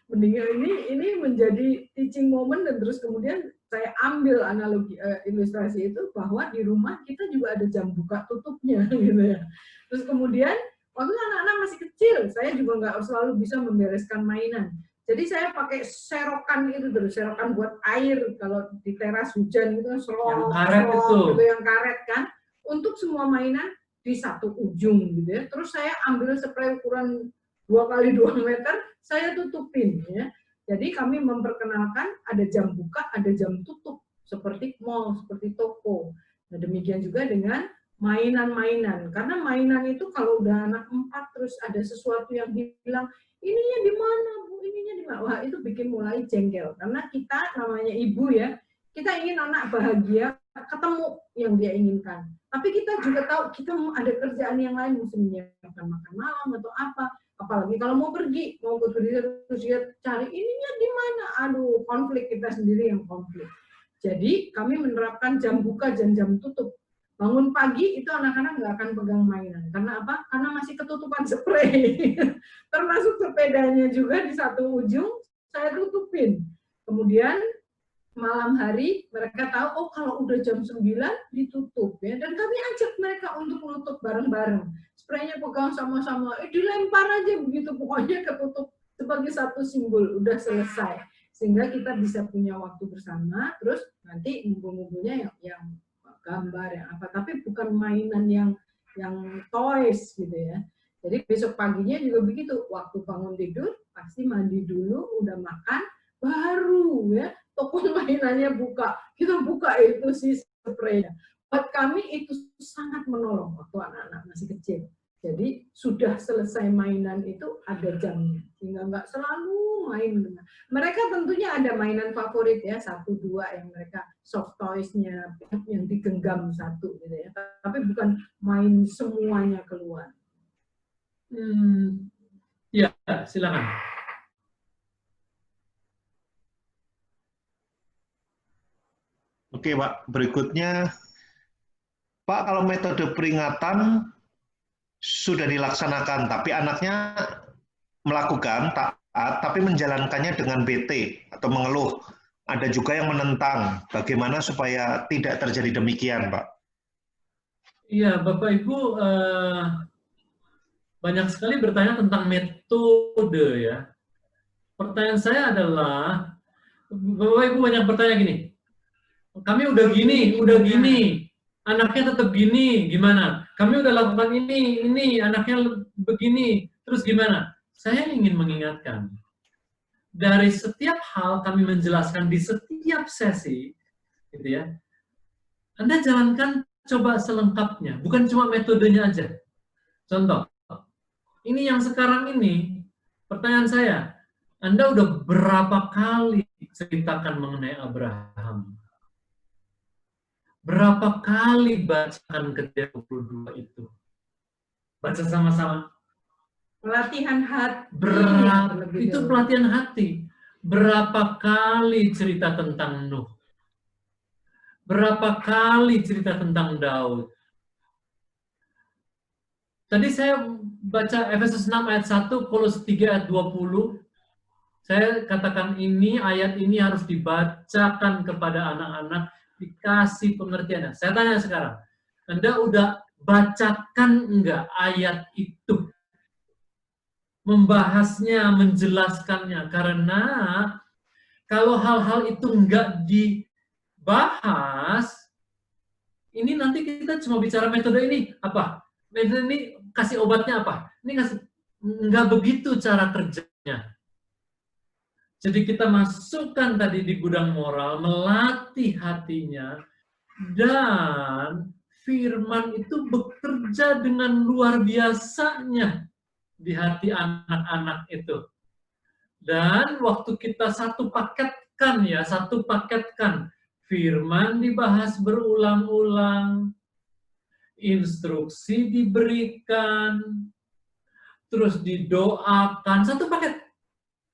mendingan ini menjadi teaching moment, dan terus kemudian saya ambil analogi ilustrasi itu bahwa di rumah kita juga ada jam buka tutupnya gitu ya. Terus kemudian waktu anak-anak masih kecil, saya juga nggak selalu bisa membereskan mainan. Jadi saya pakai serokan itu terus, serokan buat air kalau di teras hujan gitu kan, yang karet kan, untuk semua mainan di satu ujung gitu ya. Terus saya ambil spray ukuran 2x2 meter, saya tutupin ya. Jadi kami memperkenalkan ada jam buka, ada jam tutup, seperti mall, seperti toko. Nah demikian juga dengan mainan-mainan. Karena mainan itu kalau udah anak 4 terus ada sesuatu yang bilang, ininya di mana Bu, ininya di mana? Wah itu bikin mulai jengkel. Karena kita namanya ibu ya, kita ingin anak bahagia, ketemu yang dia inginkan. Tapi kita juga tahu kita ada kerjaan yang lain, mesti menyiapkan makan malam atau apa. Apalagi kalau mau pergi, mau ke gereja terus dia cari ininya di mana. Aduh, konflik, kita sendiri yang konflik. Jadi kami menerapkan jam buka dan jam tutup. Bangun pagi itu anak-anak nggak akan pegang mainan. Karena apa? Karena masih ketutupan spray. Termasuk sepedanya juga di satu ujung saya tutupin. Kemudian malam hari mereka tahu, oh kalau udah jam 9 ditutup ya. Dan kami ajak mereka untuk menutup bareng-bareng. Spraynya pegang sama-sama, dilempar aja begitu, pokoknya ketutup sebagai satu simbol, udah selesai. Sehingga kita bisa punya waktu bersama, terus nanti ngumpul-ngumpulnya yang gambar, yang apa. Tapi bukan mainan yang toys gitu ya. Jadi besok paginya juga begitu, waktu bangun tidur, pasti mandi dulu, udah makan, baru ya toko mainannya buka. Kita buka itu si spraynya. Buat kami itu sangat menolong waktu anak-anak masih kecil. Jadi sudah selesai mainan itu ada jamnya, sehingga nggak selalu main dengan. Mereka tentunya ada mainan favorit ya, 1-2 yang mereka soft toys-nya yang digenggam satu gitu ya. Tapi bukan main semuanya keluar. Ya, silakan. Oke, Pak. Berikutnya, Pak, kalau metode peringatan sudah dilaksanakan, tapi anaknya melakukan taat, tapi menjalankannya dengan bete atau mengeluh. Ada juga yang menentang. Bagaimana supaya tidak terjadi demikian, Pak? Iya, Bapak Ibu banyak sekali bertanya tentang metode ya. Pertanyaan saya adalah, Bapak Ibu banyak bertanya gini, kami udah gini, anaknya tetap gini, gimana? Kami udah lakukan ini, anaknya begini, terus gimana? Saya ingin mengingatkan, dari setiap hal kami menjelaskan di setiap sesi, gitu ya. Anda jalankan coba selengkapnya, bukan cuma metodenya aja. Contoh, ini yang sekarang ini, pertanyaan saya, Anda udah berapa kali ceritakan mengenai Abraham? Berapa kali bacakan Kejadian 22 itu? Baca sama-sama. Pelatihan hati. Itu pelatihan hati. Berapa kali cerita tentang Nuh? Berapa kali cerita tentang Daud? Tadi saya baca Efesus 6 ayat 1, Kolose 3 ayat 20. Saya katakan ini, ayat ini harus dibacakan kepada anak-anak, dikasih pengertiannya. Saya tanya sekarang, Anda udah bacakan enggak ayat itu? Membahasnya, menjelaskannya. Karena kalau hal-hal itu enggak dibahas, ini nanti kita cuma bicara metode ini. Apa? Metode ini kasih obatnya apa? Ini kasih, enggak begitu cara kerjanya. Jadi kita masukkan tadi di gudang moral, melatih hatinya, dan firman itu bekerja dengan luar biasanya di hati anak-anak itu. Dan waktu kita satu paketkan, firman dibahas berulang-ulang, instruksi diberikan, terus didoakan, satu paket.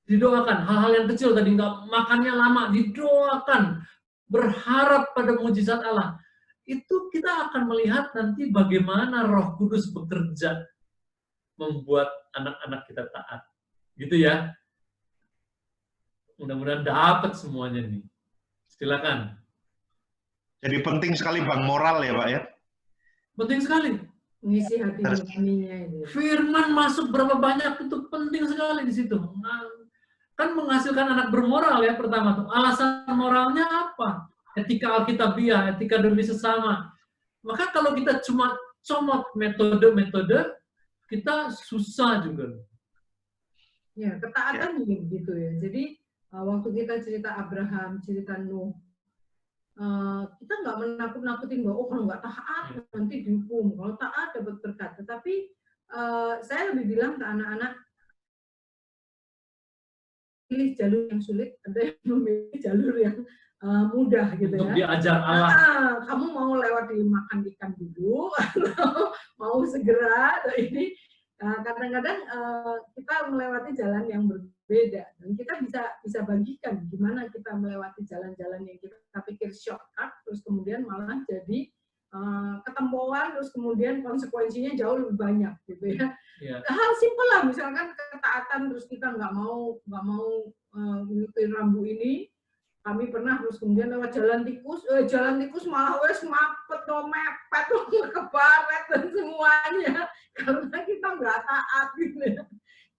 Didoakan, hal-hal yang kecil tadi nggak makannya lama, didoakan, berharap pada mujizat Allah. Itu kita akan melihat nanti bagaimana Roh Kudus bekerja membuat anak-anak kita taat. Gitu ya. Mudah-mudahan dapat semuanya nih. Silakan. Jadi penting sekali Bang moral ya Pak ya? Penting sekali. Mengisi hati nuraninya ini. Firman masuk berapa banyak itu penting sekali di situ. Kan menghasilkan anak bermoral ya pertama tuh. Alasan moralnya apa? Etika alkitabiah, etika demi sesama. Maka kalau kita cuma comot metode-metode, kita susah juga. Ya, ketaatan juga begitu ya. Jadi waktu kita cerita Abraham, cerita Nuh, kita nggak menakut-nakutin bahwa oh kalau nggak taat nanti dihukum, kalau taat dapat berkat. Tetapi saya lebih bilang ke anak-anak, pilih jalur yang sulit, ada yang memilih jalur yang mudah gitu untuk ya. Diajar Allah. Kamu mau lewat makan ikan dulu, atau mau segera, atau ini kadang-kadang kita melewati jalan yang berbeda, dan kita bisa bagikan gimana kita melewati jalan-jalan yang kita pikir shortcut, terus kemudian malah jadi ketempuan, terus kemudian konsekuensinya jauh lebih banyak gitu ya. Yeah. Hal simpel lah, misalkan ketaatan terus kita nggak mau ngikutin rambu ini. Kami pernah terus kemudian lewat jalan tikus malah wes mapet mepet kebaret dan semuanya karena kita nggak taat gitu ya.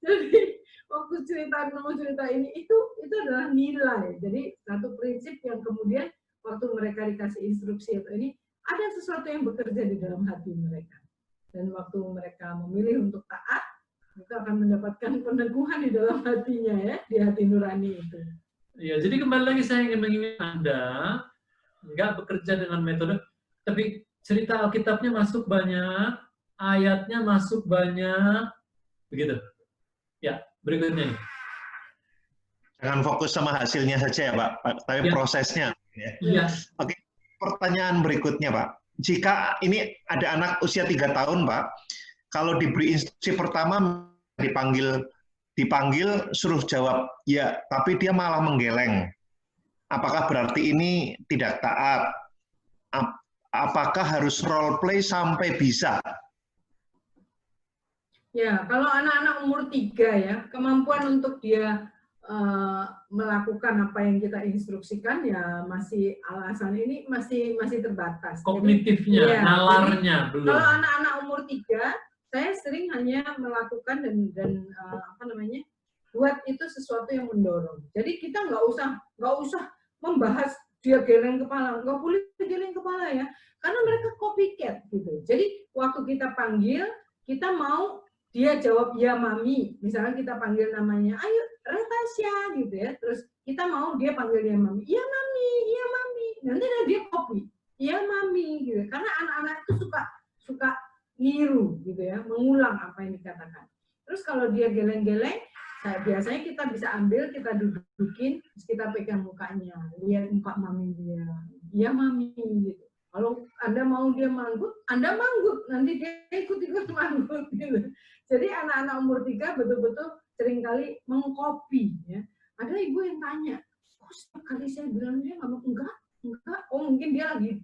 Jadi waktu cerita ini itu adalah nilai. Jadi satu prinsip yang kemudian waktu mereka dikasih instruksi atau ini, ada sesuatu yang bekerja di dalam hati mereka. Dan waktu mereka memilih untuk taat, mereka akan mendapatkan peneguhan di dalam hatinya ya, di hati nurani itu. Ya, jadi kembali lagi saya ingin mengingatkan Anda, nggak bekerja dengan metode, tapi cerita Alkitabnya masuk banyak, ayatnya masuk banyak, begitu. Ya, berikutnya nih. Jangan fokus sama hasilnya saja ya Pak, tapi prosesnya. Iya. Oke. Pertanyaan berikutnya Pak, jika ini ada anak usia 3 tahun Pak, kalau diberi instruksi pertama dipanggil suruh jawab ya, tapi dia malah menggeleng, apakah berarti ini tidak taat? Apakah harus role play sampai bisa? Ya, kalau anak-anak umur 3 ya, kemampuan untuk dia melakukan apa yang kita instruksikan ya masih alasan ini masih terbatas. Kognitifnya, jadi, nalarnya jadi, belum. Kalau anak-anak umur 3, saya sering hanya melakukan dan buat itu sesuatu yang mendorong. Jadi kita nggak usah membahas dia geleng kepala, nggak boleh geleng kepala ya, karena mereka copycat gitu. Jadi waktu kita panggil, kita mau dia jawab ya mami, misalnya kita panggil namanya, ayo Retasya gitu ya, terus kita mau dia panggil ya mami, iya mami, nanti dia copy. iya mami gitu. Karena anak-anak itu suka niru gitu ya, mengulang apa yang dikatakan. Terus kalau dia geleng-geleng, biasanya kita bisa ambil, kita dudukin, terus kita pegang mukanya, lihat muka mami dia, iya mami gitu. Kalau Anda mau dia manggut, Anda manggut, nanti dia ikut-ikut manggut gitu. Jadi anak-anak umur 3 betul-betul seringkali mengcopy ya. Ada ibu yang tanya, kok setiap kali saya bilang dia nggak mau, enggak, oh mungkin dia lagi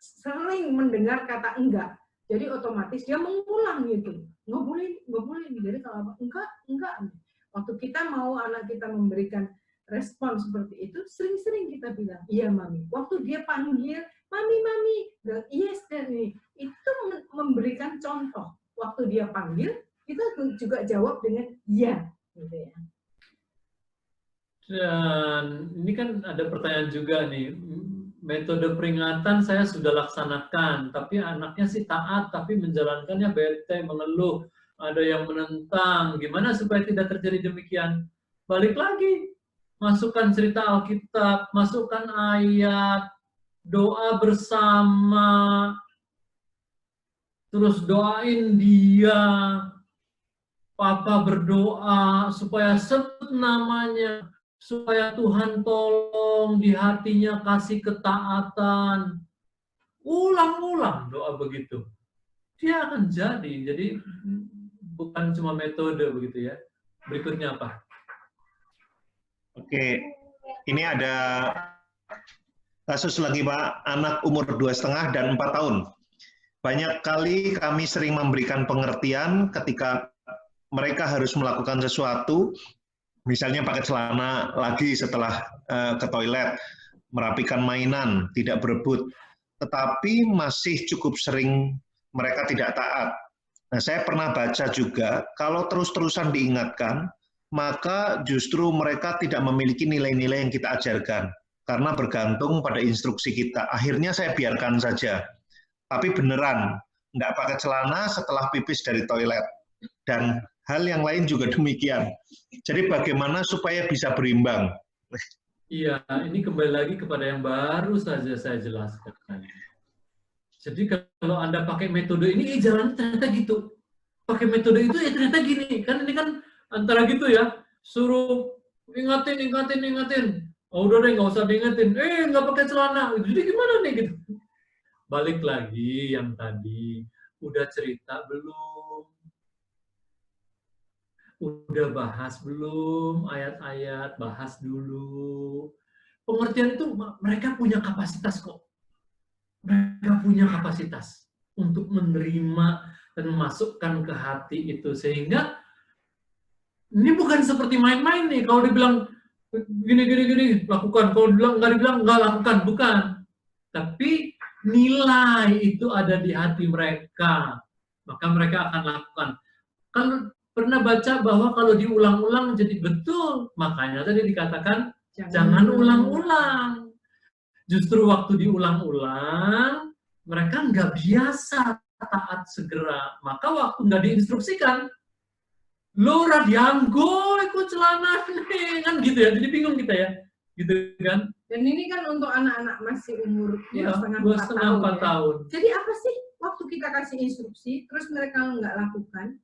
sering mendengar kata enggak. Jadi otomatis dia mengulang gitu. Nggak boleh. Jadi kalau apa? Enggak. Waktu kita mau anak kita memberikan respon seperti itu, sering-sering kita bilang, iya mami. Waktu dia panggil, mami, dan yes dan ini, itu memberikan contoh. Waktu dia panggil, kita juga jawab dengan iya, gitu ya. Dan ini kan ada pertanyaan juga nih, metode peringatan saya sudah laksanakan, tapi anaknya sih taat, tapi menjalankannya bete, mengeluh, ada yang menentang, gimana supaya tidak terjadi demikian? Balik lagi, masukkan cerita Alkitab, masukkan ayat, doa bersama, terus doain dia, Papa berdoa supaya sebut namanya, supaya Tuhan tolong di hatinya kasih ketaatan. Ulang-ulang doa begitu. Dia akan jadi. Jadi bukan cuma metode begitu ya. Berikutnya apa? Oke, ini ada kasus lagi Pak, anak umur 2,5 dan 4 tahun. Banyak kali kami sering memberikan pengertian ketika mereka harus melakukan sesuatu, misalnya pakai celana lagi setelah ke toilet, merapikan mainan, tidak berebut, tetapi masih cukup sering mereka tidak taat. Nah, saya pernah baca juga, kalau terus-terusan diingatkan, maka justru mereka tidak memiliki nilai-nilai yang kita ajarkan, karena bergantung pada instruksi kita. Akhirnya saya biarkan saja, tapi beneran, nggak pakai celana setelah pipis dari toilet. Dan hal yang lain juga demikian. Jadi bagaimana supaya bisa berimbang? Iya, ini kembali lagi kepada yang baru saja saya jelaskan. Jadi kalau Anda pakai metode ini, jalan ternyata gitu. Pakai metode itu ya ternyata gini. Kan ini kan antara gitu ya, suruh ingatin. Oh, udah deh, nggak usah diingetin. Nggak pakai celana. Jadi gimana nih gitu? Balik lagi yang tadi, udah cerita belum? Udah bahas belum ayat-ayat? Bahas dulu. Pengertian itu mereka punya kapasitas kok. Mereka punya kapasitas untuk menerima dan memasukkan ke hati itu. Sehingga ini bukan seperti main-main nih. Kalau dibilang gini, lakukan. Kalau dibilang nggak lakukan. Bukan. Tapi nilai itu ada di hati mereka. Maka mereka akan lakukan. Kan pernah baca bahwa kalau diulang-ulang jadi betul. Makanya tadi dikatakan jangan ulang-ulang. Justru waktu diulang-ulang, mereka nggak biasa taat segera. Maka waktu nggak diinstruksikan, lo dianggo ikut celana nih, kan gitu ya. Jadi bingung kita ya, gitu kan. Dan ini kan untuk anak-anak masih umur 2,5 tahun. Jadi apa sih waktu kita kasih instruksi, terus mereka nggak lakukan,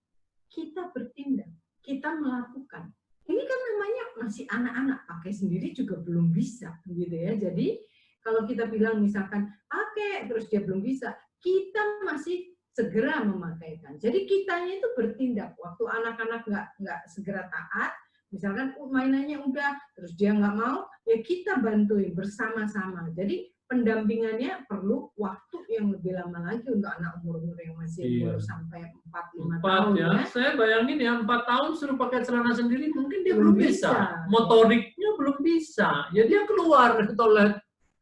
kita bertindak, kita melakukan. Ini kan namanya masih anak-anak, pakai sendiri juga belum bisa, gitu ya. Jadi kalau kita bilang misalkan pakai, terus dia belum bisa, kita masih segera memakaikan. Jadi kitanya itu bertindak. Waktu anak-anak nggak segera taat, misalkan mainannya udah, terus dia nggak mau, ya kita bantuin bersama-sama. Jadi pendampingannya perlu waktu yang lebih lama lagi untuk anak umur-umur yang masih umur sampai 4-5 tahun. Ya. Saya bayangin ya, 4 tahun suruh pakai celana sendiri, mungkin dia belum bisa. Motoriknya belum bisa. Ya dia keluar ke toilet.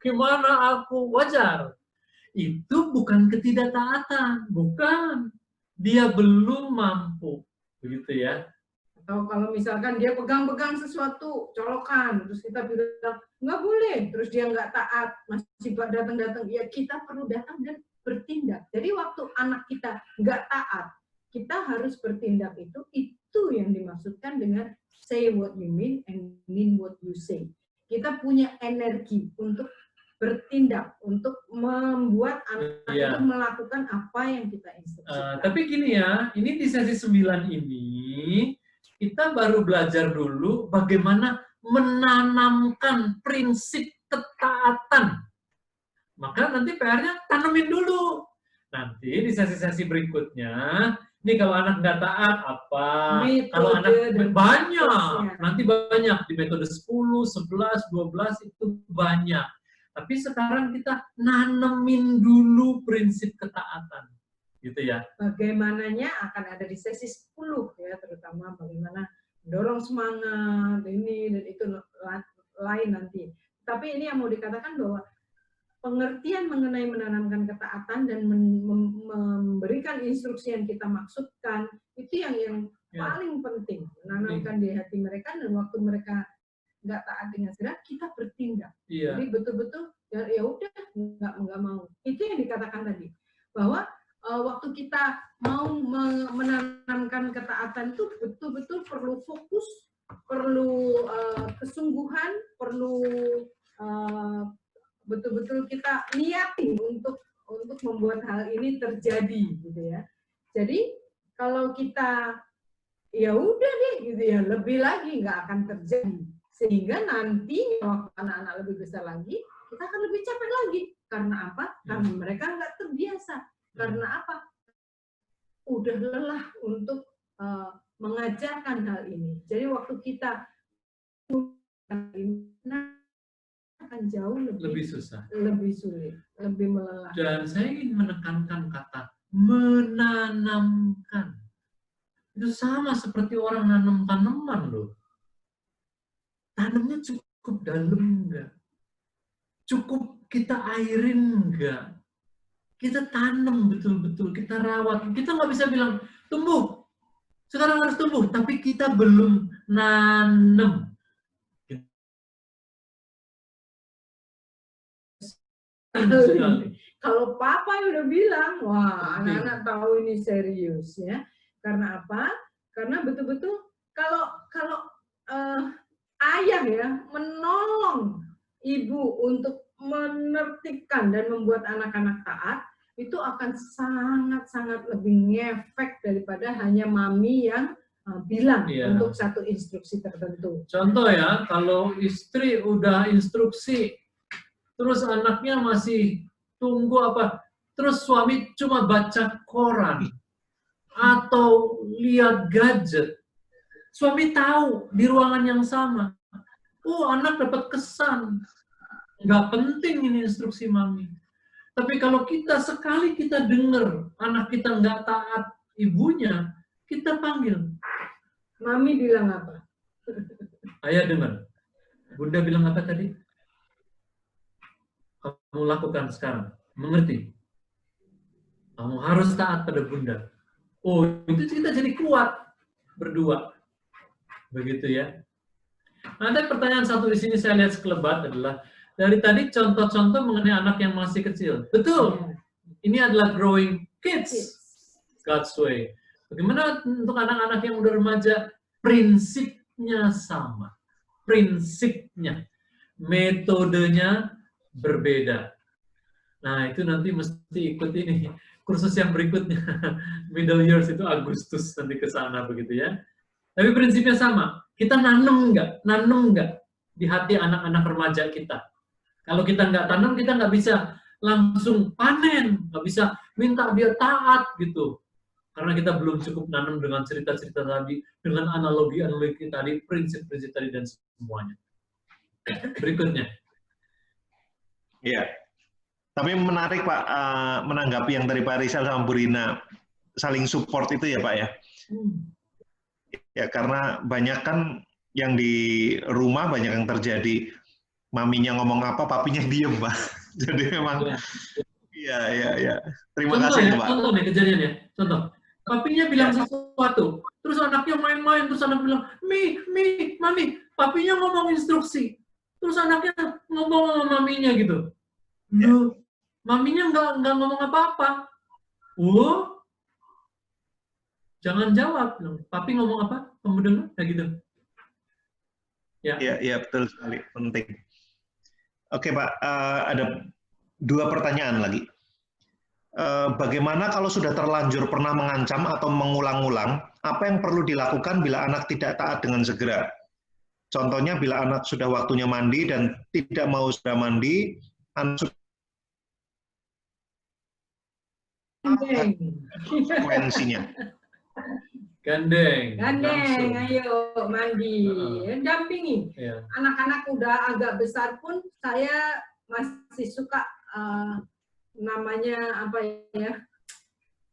Gimana aku? Wajar. Itu bukan ketidaktaatan. Bukan. Dia belum mampu. Begitu ya. Atau kalau misalkan dia pegang-pegang sesuatu, colokan, terus kita bilang, nggak boleh, terus dia nggak taat, masih datang-datang, ya kita perlu datang dan bertindak. Jadi waktu anak kita nggak taat, kita harus bertindak itu yang dimaksudkan dengan say what you mean and mean what you say. Kita punya energi untuk bertindak, untuk membuat anak Iya. itu melakukan apa yang kita instruksikan. Tapi gini ya, ini di sesi 9 ini kita baru belajar dulu bagaimana menanamkan prinsip ketaatan. Maka nanti PR-nya tanemin dulu. Nanti di sesi-sesi berikutnya, ini kalau anak nggak taat apa? Metode Kalau anak dan banyak, seterusnya. nanti banyak di metode 10, 11, 12 itu banyak. Tapi sekarang kita nanemin dulu prinsip ketaatan. Gitu ya. Bagaimananya akan ada di sesi 10 ya, terutama bagaimana mendorong semangat ini dan itu lain nanti. Tapi ini yang mau dikatakan bahwa pengertian mengenai menanamkan ketaatan dan memberikan instruksi yang kita maksudkan itu yang Ya. paling penting, menanamkan di hati mereka, dan waktu mereka nggak taat dengan segera kita bertindak. Iya. Jadi betul-betul ya udah nggak mau. Itu yang dikatakan tadi bahwa waktu kita mau menanamkan ketaatan itu betul-betul perlu fokus, perlu kesungguhan, perlu betul-betul kita niatin untuk membuat hal ini terjadi gitu ya. Jadi kalau kita ya udah deh gitu ya, lebih lagi nggak akan terjadi, sehingga nanti waktu anak-anak lebih besar lagi kita akan lebih capek lagi. Karena apa? Karena mereka nggak terbiasa. Karena apa? Udah lelah untuk mengajarkan hal ini. Jadi waktu kita akan jauh Lebih susah. lebih sulit, lebih melelahkan. Dan saya ingin menekankan kata menanamkan. Itu sama seperti orang nanam tanaman loh. Tanamnya cukup dalam enggak? Cukup kita airin enggak? Kita tanam betul-betul, kita rawat. Kita nggak bisa bilang, tumbuh. Sekarang harus tumbuh, tapi kita belum nanam. Kalau papa udah bilang, wah anak-anak tahu ini serius ya. Karena apa? Karena betul-betul kalau ayah ya menolong ibu untuk menertibkan dan membuat anak-anak taat, itu akan sangat-sangat lebih ngefek daripada hanya mami yang bilang untuk satu instruksi tertentu. Contoh ya, kalau istri udah instruksi, terus anaknya masih tunggu apa, terus suami cuma baca koran atau lihat gadget, suami tahu di ruangan yang sama, anak dapat kesan, nggak penting ini instruksi mami. Tapi kalau kita sekali kita dengar anak kita nggak taat ibunya, kita panggil. Mami bilang apa? Ayah dengar. Bunda bilang apa tadi? Kamu lakukan sekarang. Mengerti? Kamu harus taat pada bunda. Oh, itu kita jadi kuat berdua. Begitu ya. Nah, ada pertanyaan satu di sini saya lihat sekelebat adalah, dari tadi contoh-contoh mengenai anak yang masih kecil. Betul. Ini adalah growing kids. God's way. Bagaimana untuk anak-anak yang udah remaja? Prinsipnya sama. Prinsipnya. Metodenya berbeda. Nah, itu nanti mesti ikut ini. Kursus yang berikutnya. Middle years itu Agustus nanti ke sana begitu ya. Tapi prinsipnya sama. Kita nanam nggak di hati anak-anak remaja kita. Kalau kita nggak tanam, kita nggak bisa langsung panen, nggak bisa minta dia taat gitu. Karena kita belum cukup nanam dengan cerita-cerita tadi, dengan analogi-analogi tadi, prinsip-prinsip tadi, dan semuanya. Berikutnya. Iya. Tapi menarik Pak, menanggapi yang dari Pak Rizal sama Bu Rina, saling support itu ya Pak ya. Ya karena banyak kan yang di rumah banyak yang terjadi, maminya ngomong apa, papinya diem, Pak. Jadi memang, iya. Terima kasih, Pak. Contoh nih kejadiannya. Contoh. Papinya bilang sesuatu, terus anaknya main-main, terus anak bilang, mami, papinya ngomong instruksi. Terus anaknya ngomong sama maminya gitu. Loh, maminya nggak ngomong apa-apa. Jangan jawab. Papi ngomong apa? Kamu dengar? Kayak gitu. Iya, betul sekali. Penting. Oke Pak, ada 2 pertanyaan lagi. Bagaimana kalau sudah terlanjur pernah mengancam atau mengulang-ulang, apa yang perlu dilakukan bila anak tidak taat dengan segera? Contohnya bila anak sudah waktunya mandi dan tidak mau sudah mandi, anak sudah konsekuensinya. Gandeng. Gandeng, langsung. ayo mandi, dampingi. Ya. Anak-anak udah agak besar pun saya masih suka namanya apa ya,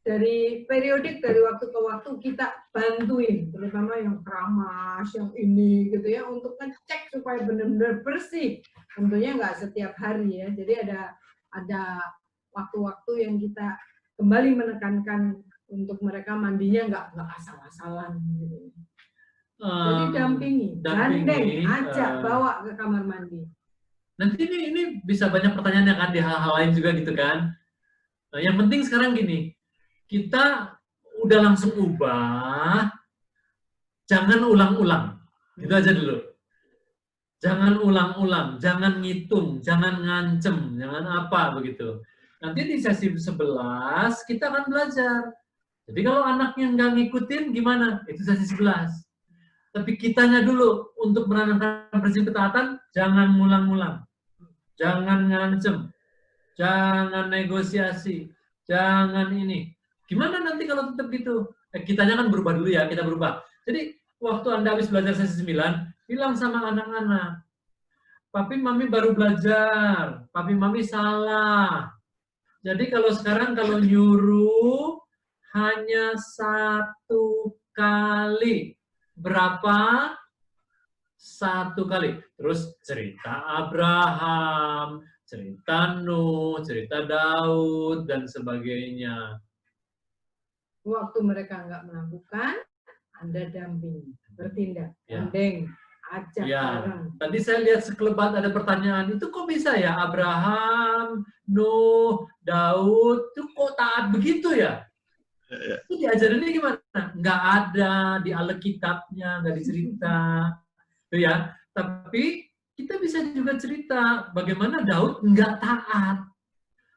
dari periodik, dari waktu ke waktu kita bantuin, terutama yang keramas, yang ini gitu ya, untuk ngecek supaya benar-benar bersih. Tentunya nggak setiap hari ya, jadi ada waktu-waktu yang kita kembali menekankan untuk mereka mandinya nggak asal-asalan gitu. Jadi dampingi, gandeng, ajak, bawa ke kamar mandi. Nanti ini bisa banyak pertanyaannya kan di hal-hal lain juga gitu kan. Nah, yang penting sekarang gini, kita udah langsung ubah, jangan ulang-ulang. Itu aja dulu. Jangan ulang-ulang, jangan ngitung, jangan ngancem, jangan apa begitu. Nanti di sesi 11 kita akan belajar. Jadi kalau anaknya nggak ngikutin gimana? Itu sesi 11. Tapi kitanya dulu untuk menanamkan prinsip ketaatan, jangan ngulang-ngulang. Jangan ngancem. Jangan negosiasi. Jangan ini. Gimana nanti kalau tetap gitu? Kitanya kan berubah dulu ya, kita berubah. Jadi waktu Anda habis belajar sesi 9, bilang sama anak-anak, Papi Mami baru belajar, Papi Mami salah. Jadi kalau sekarang kalau nyuruh hanya 1 kali. Berapa? 1 kali. Terus cerita Abraham, cerita Nuh, cerita Daud, dan sebagainya. Waktu mereka nggak melakukan, Anda dampingi, bertindak, Ya. gandeng, ajak bareng. Tadi saya lihat sekelebat ada pertanyaan, itu kok bisa ya Abraham, Nuh, Daud, itu kok taat begitu ya? Itu diajarinnya gimana? Nggak ada di Alkitabnya, nggak dicerita. Itu ya. Tapi kita bisa juga cerita bagaimana Daud nggak taat.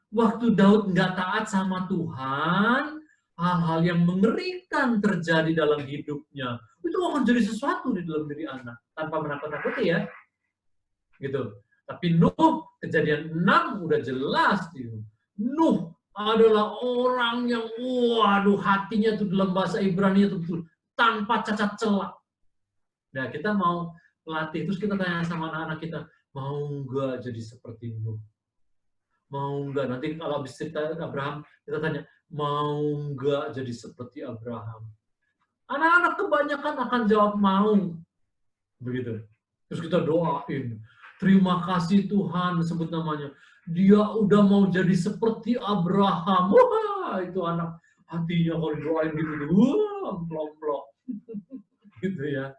Waktu Daud nggak taat sama Tuhan, hal-hal yang mengerikan terjadi dalam hidupnya. Itu akan jadi sesuatu di dalam diri anak. Tanpa menakut-nakuti ya. Gitu. Tapi Nuh, kejadian 6 udah jelas. Nuh adalah orang yang, waduh, hatinya tuh dalam bahasa Ibrani itu betul tanpa cacat celah. Nah, kita mau melatih, terus kita tanya sama anak-anak kita, mau nggak jadi seperti Nuh? Mau nggak? Nanti kalau habis cerita Abraham, kita tanya, mau nggak jadi seperti Abraham? Anak-anak kebanyakan akan jawab mau. Begitu. Terus kita doain, terima kasih Tuhan, sebut namanya. Dia udah mau jadi seperti Abraham. Wah, itu anak hatinya kalau doain gitu, wah, plok-plok. Gitu ya.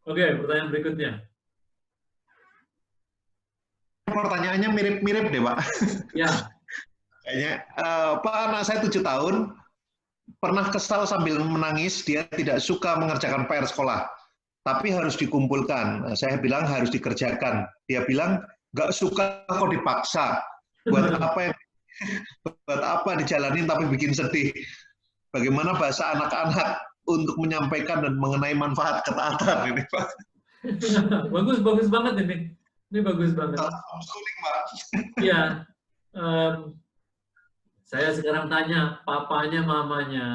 Oke, pertanyaan berikutnya. Pertanyaannya mirip-mirip deh, Pak. Ya. Kayaknya, Pak, anak saya 7 tahun, pernah kesal sambil menangis, dia tidak suka mengerjakan PR sekolah, tapi harus dikumpulkan. Saya bilang harus dikerjakan. Dia bilang, nggak suka kok dipaksa. Buat apa dijalanin tapi bikin sedih. Bagaimana bahasa anak-anak untuk menyampaikan dan mengenai manfaat ketaatan ini, Pak? Bagus banget ini. Ini bagus banget. Iya. Saya sekarang tanya, papanya, mamanya,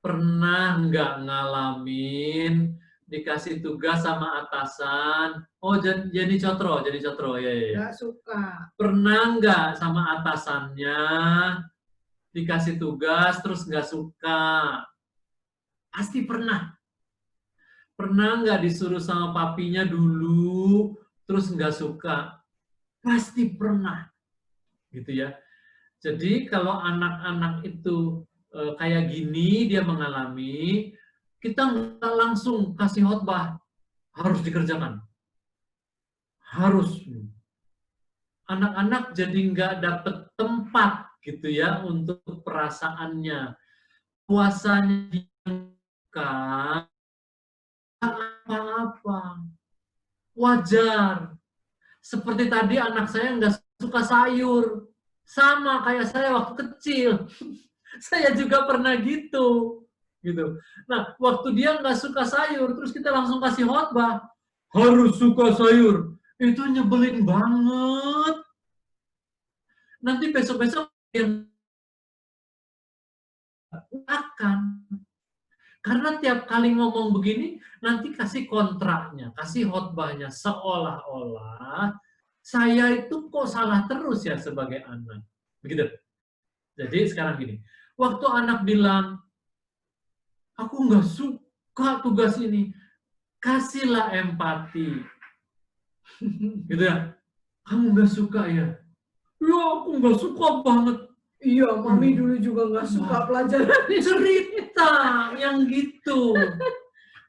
pernah nggak ngalamin dikasih tugas sama atasan? Oh, Jenny Cotro, ya. Nggak suka. Pernah nggak sama atasannya dikasih tugas terus nggak suka? Pasti pernah. Pernah nggak disuruh sama papinya dulu terus nggak suka? Pasti pernah. Gitu ya. Jadi kalau anak-anak itu kayak gini dia mengalami, kita nggak langsung kasih khotbah, harus dikerjakan. Harus. Anak-anak jadi nggak dapet tempat gitu ya untuk perasaannya. Puasanya apa-apa. Wajar. Seperti tadi anak saya nggak suka sayur. Sama kayak saya waktu kecil. Saya juga pernah gitu. Nah, waktu dia nggak suka sayur, terus kita langsung kasih khotbah, harus suka sayur. Itu nyebelin banget. Nanti besok-besok yang akan. Karena tiap kali ngomong begini, nanti kasih kontraknya, kasih khotbahnya, seolah-olah saya itu kok salah terus ya sebagai anak. Begitu. Jadi sekarang gini, waktu anak bilang, aku nggak suka tugas ini, kasihlah empati. Gitu ya. Kamu nggak suka ya? Ya, aku nggak suka banget. Iya, Mami dulu juga nggak suka pelajaran ini. Cerita yang gitu.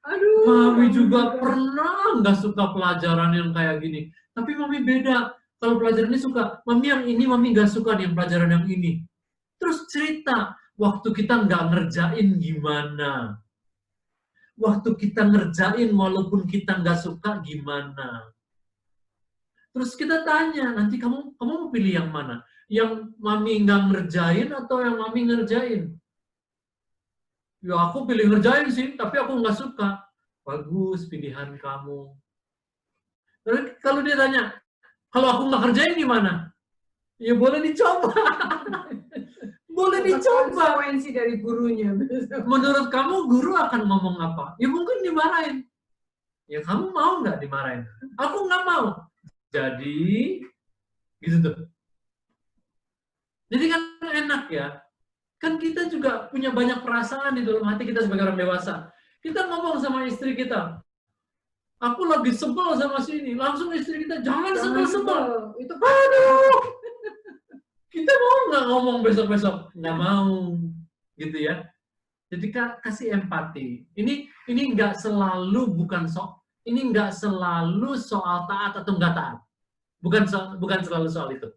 Aduh. Mami juga pernah nggak suka pelajaran yang kayak gini. Tapi Mami beda. Kalau pelajaran ini suka, Mami yang ini Mami nggak suka nih yang pelajaran yang ini. Terus cerita, waktu kita nggak ngerjain gimana? Waktu kita ngerjain walaupun kita nggak suka gimana? Terus kita tanya, nanti kamu mau pilih yang mana? Yang Mami nggak ngerjain atau yang Mami ngerjain? Ya aku pilih ngerjain sih, tapi aku nggak suka. Bagus pilihan kamu. Tapi kalau dia tanya, kalau aku nggak kerjain gimana? Ya boleh dicoba. Boleh dicoba. Konsekuensi dari gurunya. Menurut kamu guru akan ngomong apa? Ya mungkin dimarahin. Ya kamu mau nggak dimarahin? Aku nggak mau. Jadi, gitu tuh. Jadi kan enak ya. Kan kita juga punya banyak perasaan di dalam hati kita sebagai orang dewasa. Kita ngomong sama istri kita, aku lagi sebel sama sini. Langsung istri kita, jangan sebel-sebel. Itu Aduh. Kita mau nggak ngomong besok-besok? Nggak mau. Gitu ya. Jadi kasih empati. Ini nggak selalu ini nggak selalu soal taat atau nggak taat. Bukan selalu soal itu.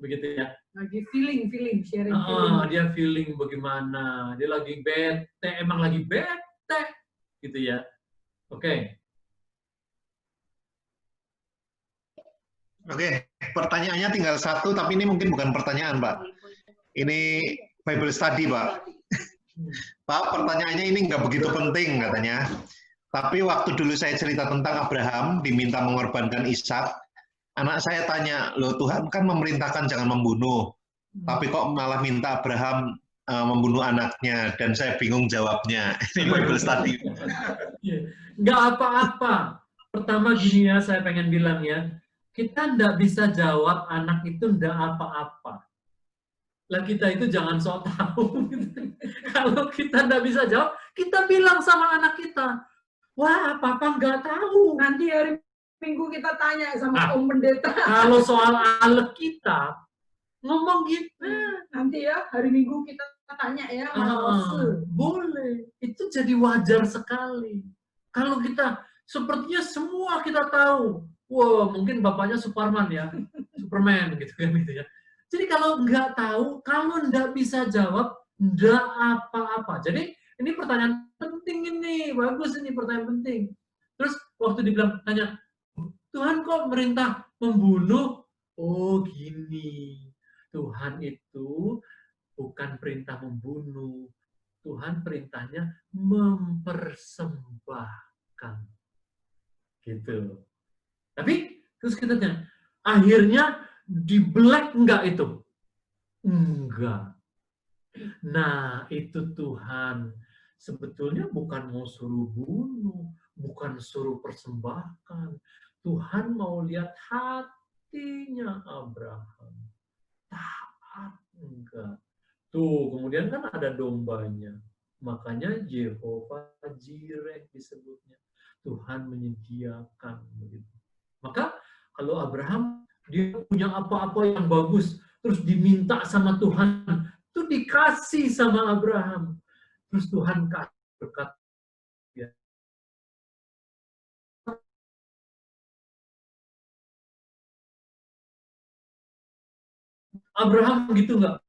Begitu ya. lagi feeling, sharing feeling. Dia feeling bagaimana, dia lagi bete, emang lagi bete, gitu ya. Oke. Oke, pertanyaannya tinggal satu, tapi ini mungkin bukan pertanyaan, Pak. Ini Bible study, Pak. Pak, pertanyaannya ini nggak begitu penting, katanya. Tapi waktu dulu saya cerita tentang Abraham, diminta mengorbankan Ishak, anak saya tanya, loh Tuhan kan memerintahkan jangan membunuh, tapi kok malah minta Abraham membunuh anaknya, dan saya bingung jawabnya. Ini Bible study. Nggak apa-apa. Pertama gini ya, saya pengen bilang ya, kita nggak bisa jawab anak itu nggak apa-apa. Lah kita itu jangan sok tahu. Kalau kita nggak bisa jawab, kita bilang sama anak kita, wah papa nggak tahu. Nanti hari Minggu kita tanya sama Om Pendeta. Kalau soal Alkitab, ngomong gitu. Nanti ya, hari Minggu kita tanya ya. Boleh. Itu jadi wajar sekali. Kalau kita, sepertinya semua kita tahu. Wah, mungkin bapaknya Superman ya. Superman gitu kan gitu ya. Jadi kalau nggak tahu, kalau nggak bisa jawab, nggak apa-apa. Jadi ini pertanyaan penting ini. Bagus ini pertanyaan penting. Terus waktu dibilang, tanya, Tuhan kok merintah membunuh? Oh gini, Tuhan itu bukan perintah membunuh. Tuhan perintahnya mempersembahkan. Gitu. Tapi terus kita tanya, akhirnya di black enggak itu? Enggak. Nah itu Tuhan. Sebetulnya bukan mau suruh bunuh, bukan suruh persembahkan. Tuhan mau lihat hatinya Abraham. Taat enggak. Tuh, kemudian kan ada dombanya. Makanya Jehovah Jireh disebutnya. Tuhan menyediakan begitu. Maka kalau Abraham dia punya apa-apa yang bagus, terus diminta sama Tuhan, itu dikasih sama Abraham. Terus Tuhan kasih berkat. Abraham gitu nggak?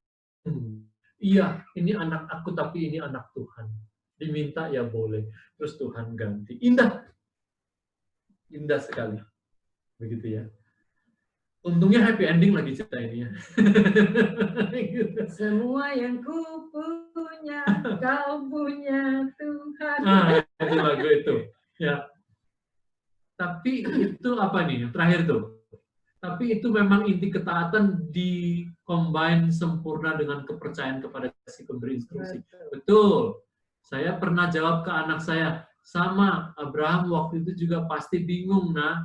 Iya, ini anak aku tapi ini anak Tuhan. Diminta ya boleh. Terus Tuhan ganti. Indah. Indah sekali. Begitu ya. Untungnya happy ending lagi cerita ini ya. Semua yang ku punya, kau punya Tuhan. Nah, itu lagu itu. Ya. Tapi itu apa nih? Yang terakhir tuh. Tapi itu memang inti ketaatan di combine sempurna dengan kepercayaan kepada si pemberi instruksi. Betul. Saya pernah jawab ke anak saya, sama Abraham waktu itu juga pasti bingung, nah,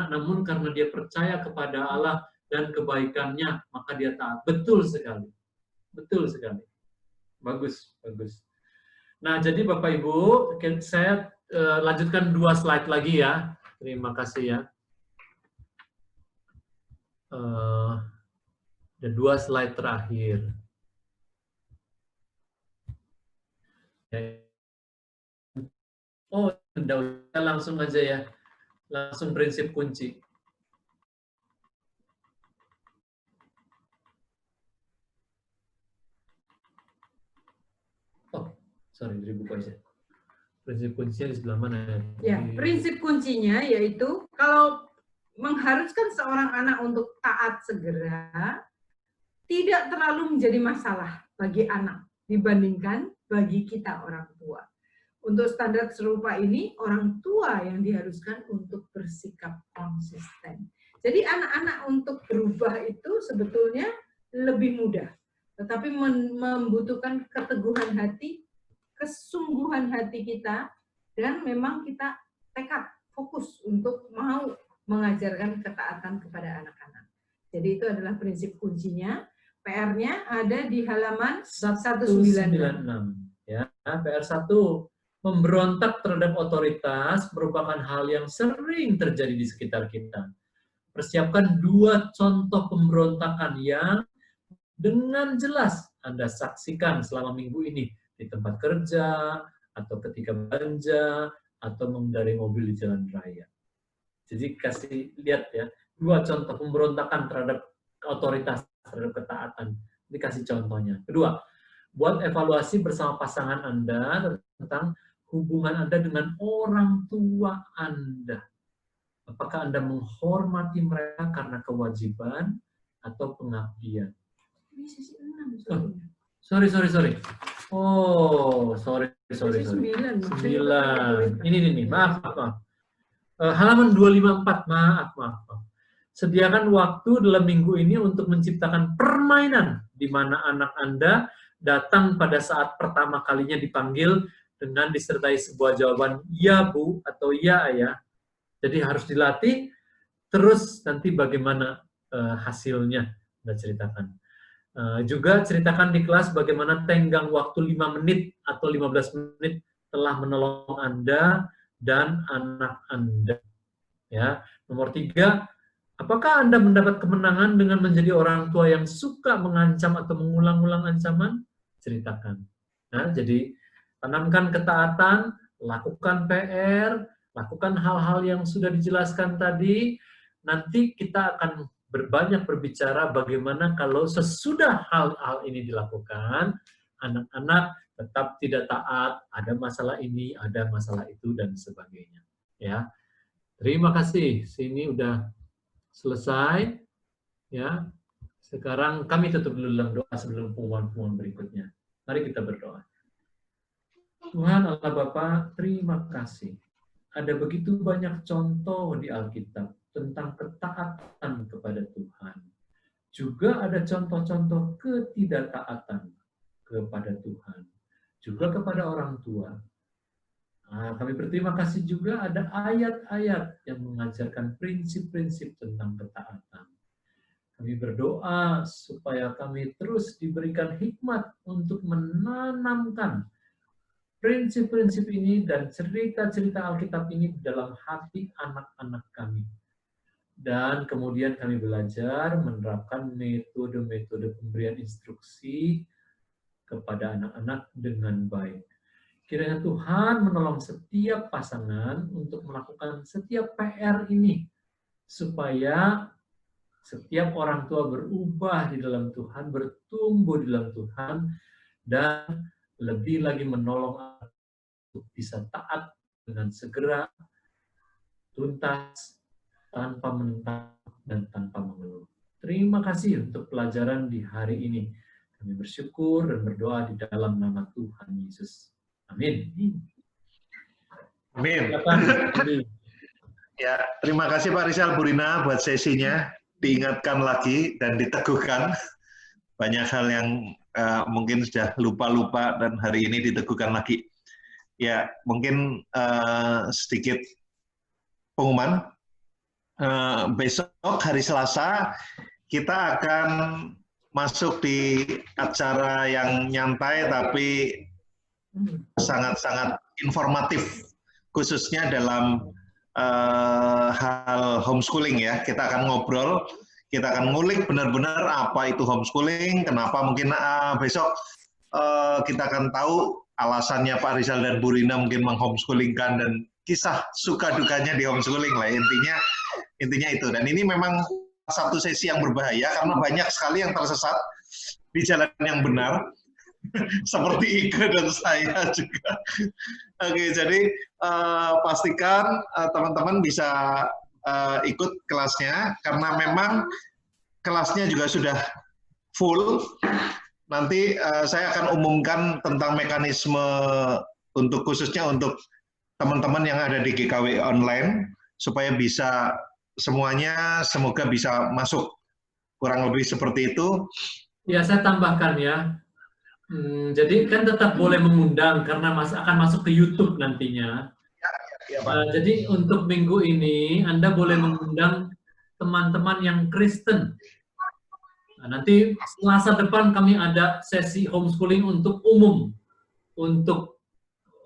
namun karena dia percaya kepada Allah dan kebaikannya, maka dia taat. Betul sekali. Betul sekali. Bagus, bagus. Nah, jadi Bapak Ibu, saya lanjutkan 2 slide lagi ya. Terima kasih ya. Ada 2 slide terakhir. Oh, udah langsung aja ya. Langsung prinsip kunci. Oh, sorry, dibuka aja. Prinsip kuncinya di sebelah mana ya? Ya, prinsip kuncinya yaitu kalau mengharuskan seorang anak untuk taat segera, tidak terlalu menjadi masalah bagi anak dibandingkan bagi kita orang tua. Untuk standar serupa ini, orang tua yang diharuskan untuk bersikap konsisten. Jadi anak-anak untuk berubah itu sebetulnya lebih mudah, tetapi membutuhkan keteguhan hati, kesungguhan hati kita, dan memang kita tekad, fokus untuk mau mengajarkan ketaatan kepada anak-anak. Jadi itu adalah prinsip kuncinya. PR-nya ada di halaman 196. Ya, PR 1. Memberontak terhadap otoritas merupakan hal yang sering terjadi di sekitar kita. Persiapkan 2 contoh pemberontakan yang dengan jelas Anda saksikan selama minggu ini di tempat kerja, atau ketika belanja, atau mengendarai mobil di jalan raya. Jadi kasih lihat ya, 2 contoh pemberontakan terhadap otoritas, terhadap ketaatan. Ini kasih contohnya. Kedua, buat evaluasi bersama pasangan Anda tentang hubungan Anda dengan orang tua Anda. Apakah Anda menghormati mereka karena kewajiban atau pengabdian? Ini sisi 6. Sorry. Oh, sorry. 9. Ini, maaf. Halaman 254, maaf. Sediakan waktu dalam minggu ini untuk menciptakan permainan di mana anak Anda datang pada saat pertama kalinya dipanggil dengan disertai sebuah jawaban ya Bu atau ya Ayah. Jadi harus dilatih, terus nanti bagaimana hasilnya Anda ceritakan. Juga ceritakan di kelas bagaimana tenggang waktu 5 menit atau 15 menit telah menolong Anda dan anak Anda. Ya. Nomor 3, apakah Anda mendapat kemenangan dengan menjadi orang tua yang suka mengancam atau mengulang-ulang ancaman? Ceritakan. Nah, jadi tanamkan ketaatan, lakukan PR, lakukan hal-hal yang sudah dijelaskan tadi. Nanti kita akan berbanyak berbicara bagaimana kalau sesudah hal-hal ini dilakukan, anak-anak tetap tidak taat, ada masalah ini, ada masalah itu, dan sebagainya. Ya, terima kasih. Sini udah selesai. Ya, sekarang kami tutup dulu dalam doa sebelum pengumuman berikutnya. Mari kita berdoa. Tuhan Allah Bapa, terima kasih. Ada begitu banyak contoh di Alkitab tentang ketaatan kepada Tuhan. Juga ada contoh-contoh ketidaktaatan kepada Tuhan. Juga kepada orang tua. Nah, kami berterima kasih juga ada ayat-ayat yang mengajarkan prinsip-prinsip tentang ketaatan. Kami berdoa supaya kami terus diberikan hikmat untuk menanamkan prinsip-prinsip ini dan cerita-cerita Alkitab ini dalam hati anak-anak kami. Dan kemudian kami belajar menerapkan metode-metode pemberian instruksi kepada anak-anak dengan baik. Kiranya Tuhan menolong setiap pasangan untuk melakukan setiap PR ini, supaya setiap orang tua berubah di dalam Tuhan, bertumbuh di dalam Tuhan, dan lebih lagi menolong untuk bisa taat dengan segera, tuntas, tanpa menentang dan tanpa mengeluh. Terima kasih untuk pelajaran di hari ini. Kami bersyukur dan berdoa di dalam nama Tuhan Yesus. Amin. Amin. Silakan, Andi. Ya, terima kasih Pak Rizal, Bu Rina buat sesinya. Diingatkan lagi dan diteguhkan. Banyak hal yang mungkin sudah lupa-lupa dan hari ini diteguhkan lagi. Ya, mungkin sedikit pengumuman. Besok hari Selasa kita akan masuk di acara yang nyantai tapi sangat-sangat informatif, khususnya dalam hal homeschooling ya. Kita akan ngobrol, kita akan ngulik benar-benar apa itu homeschooling, kenapa mungkin besok kita akan tahu alasannya Pak Rizal dan Bu Rina mungkin menghomeschoolingkan dan kisah suka dukanya di homeschooling lah. Intinya itu. Dan ini memang satu sesi yang berbahaya karena banyak sekali yang tersesat di jalan yang benar. Seperti Ike dan saya juga. Oke, jadi pastikan teman-teman bisa ikut kelasnya karena memang kelasnya juga sudah full. Nanti saya akan umumkan tentang mekanisme untuk khususnya untuk teman-teman yang ada di GKW online supaya bisa semuanya semoga bisa masuk. Kurang lebih seperti itu. Ya, saya tambahkan ya. Jadi kan tetap boleh mengundang karena akan masuk ke YouTube nantinya. Ya, Pak. Jadi untuk minggu ini Anda boleh mengundang teman-teman yang Kristen. Nah, nanti Selasa depan kami ada sesi homeschooling untuk umum, untuk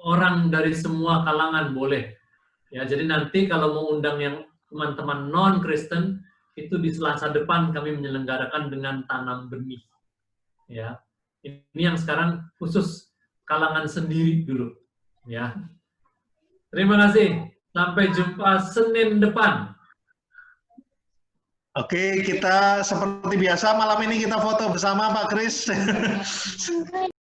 orang dari semua kalangan boleh. Ya, jadi nanti kalau mau undang yang teman-teman non-Kristen itu di Selasa depan kami menyelenggarakan dengan tanam benih. Ya. Ini yang sekarang khusus kalangan sendiri dulu, ya. Terima kasih. Sampai jumpa Senin depan. Oke, kita seperti biasa malam ini kita foto bersama Pak Kris.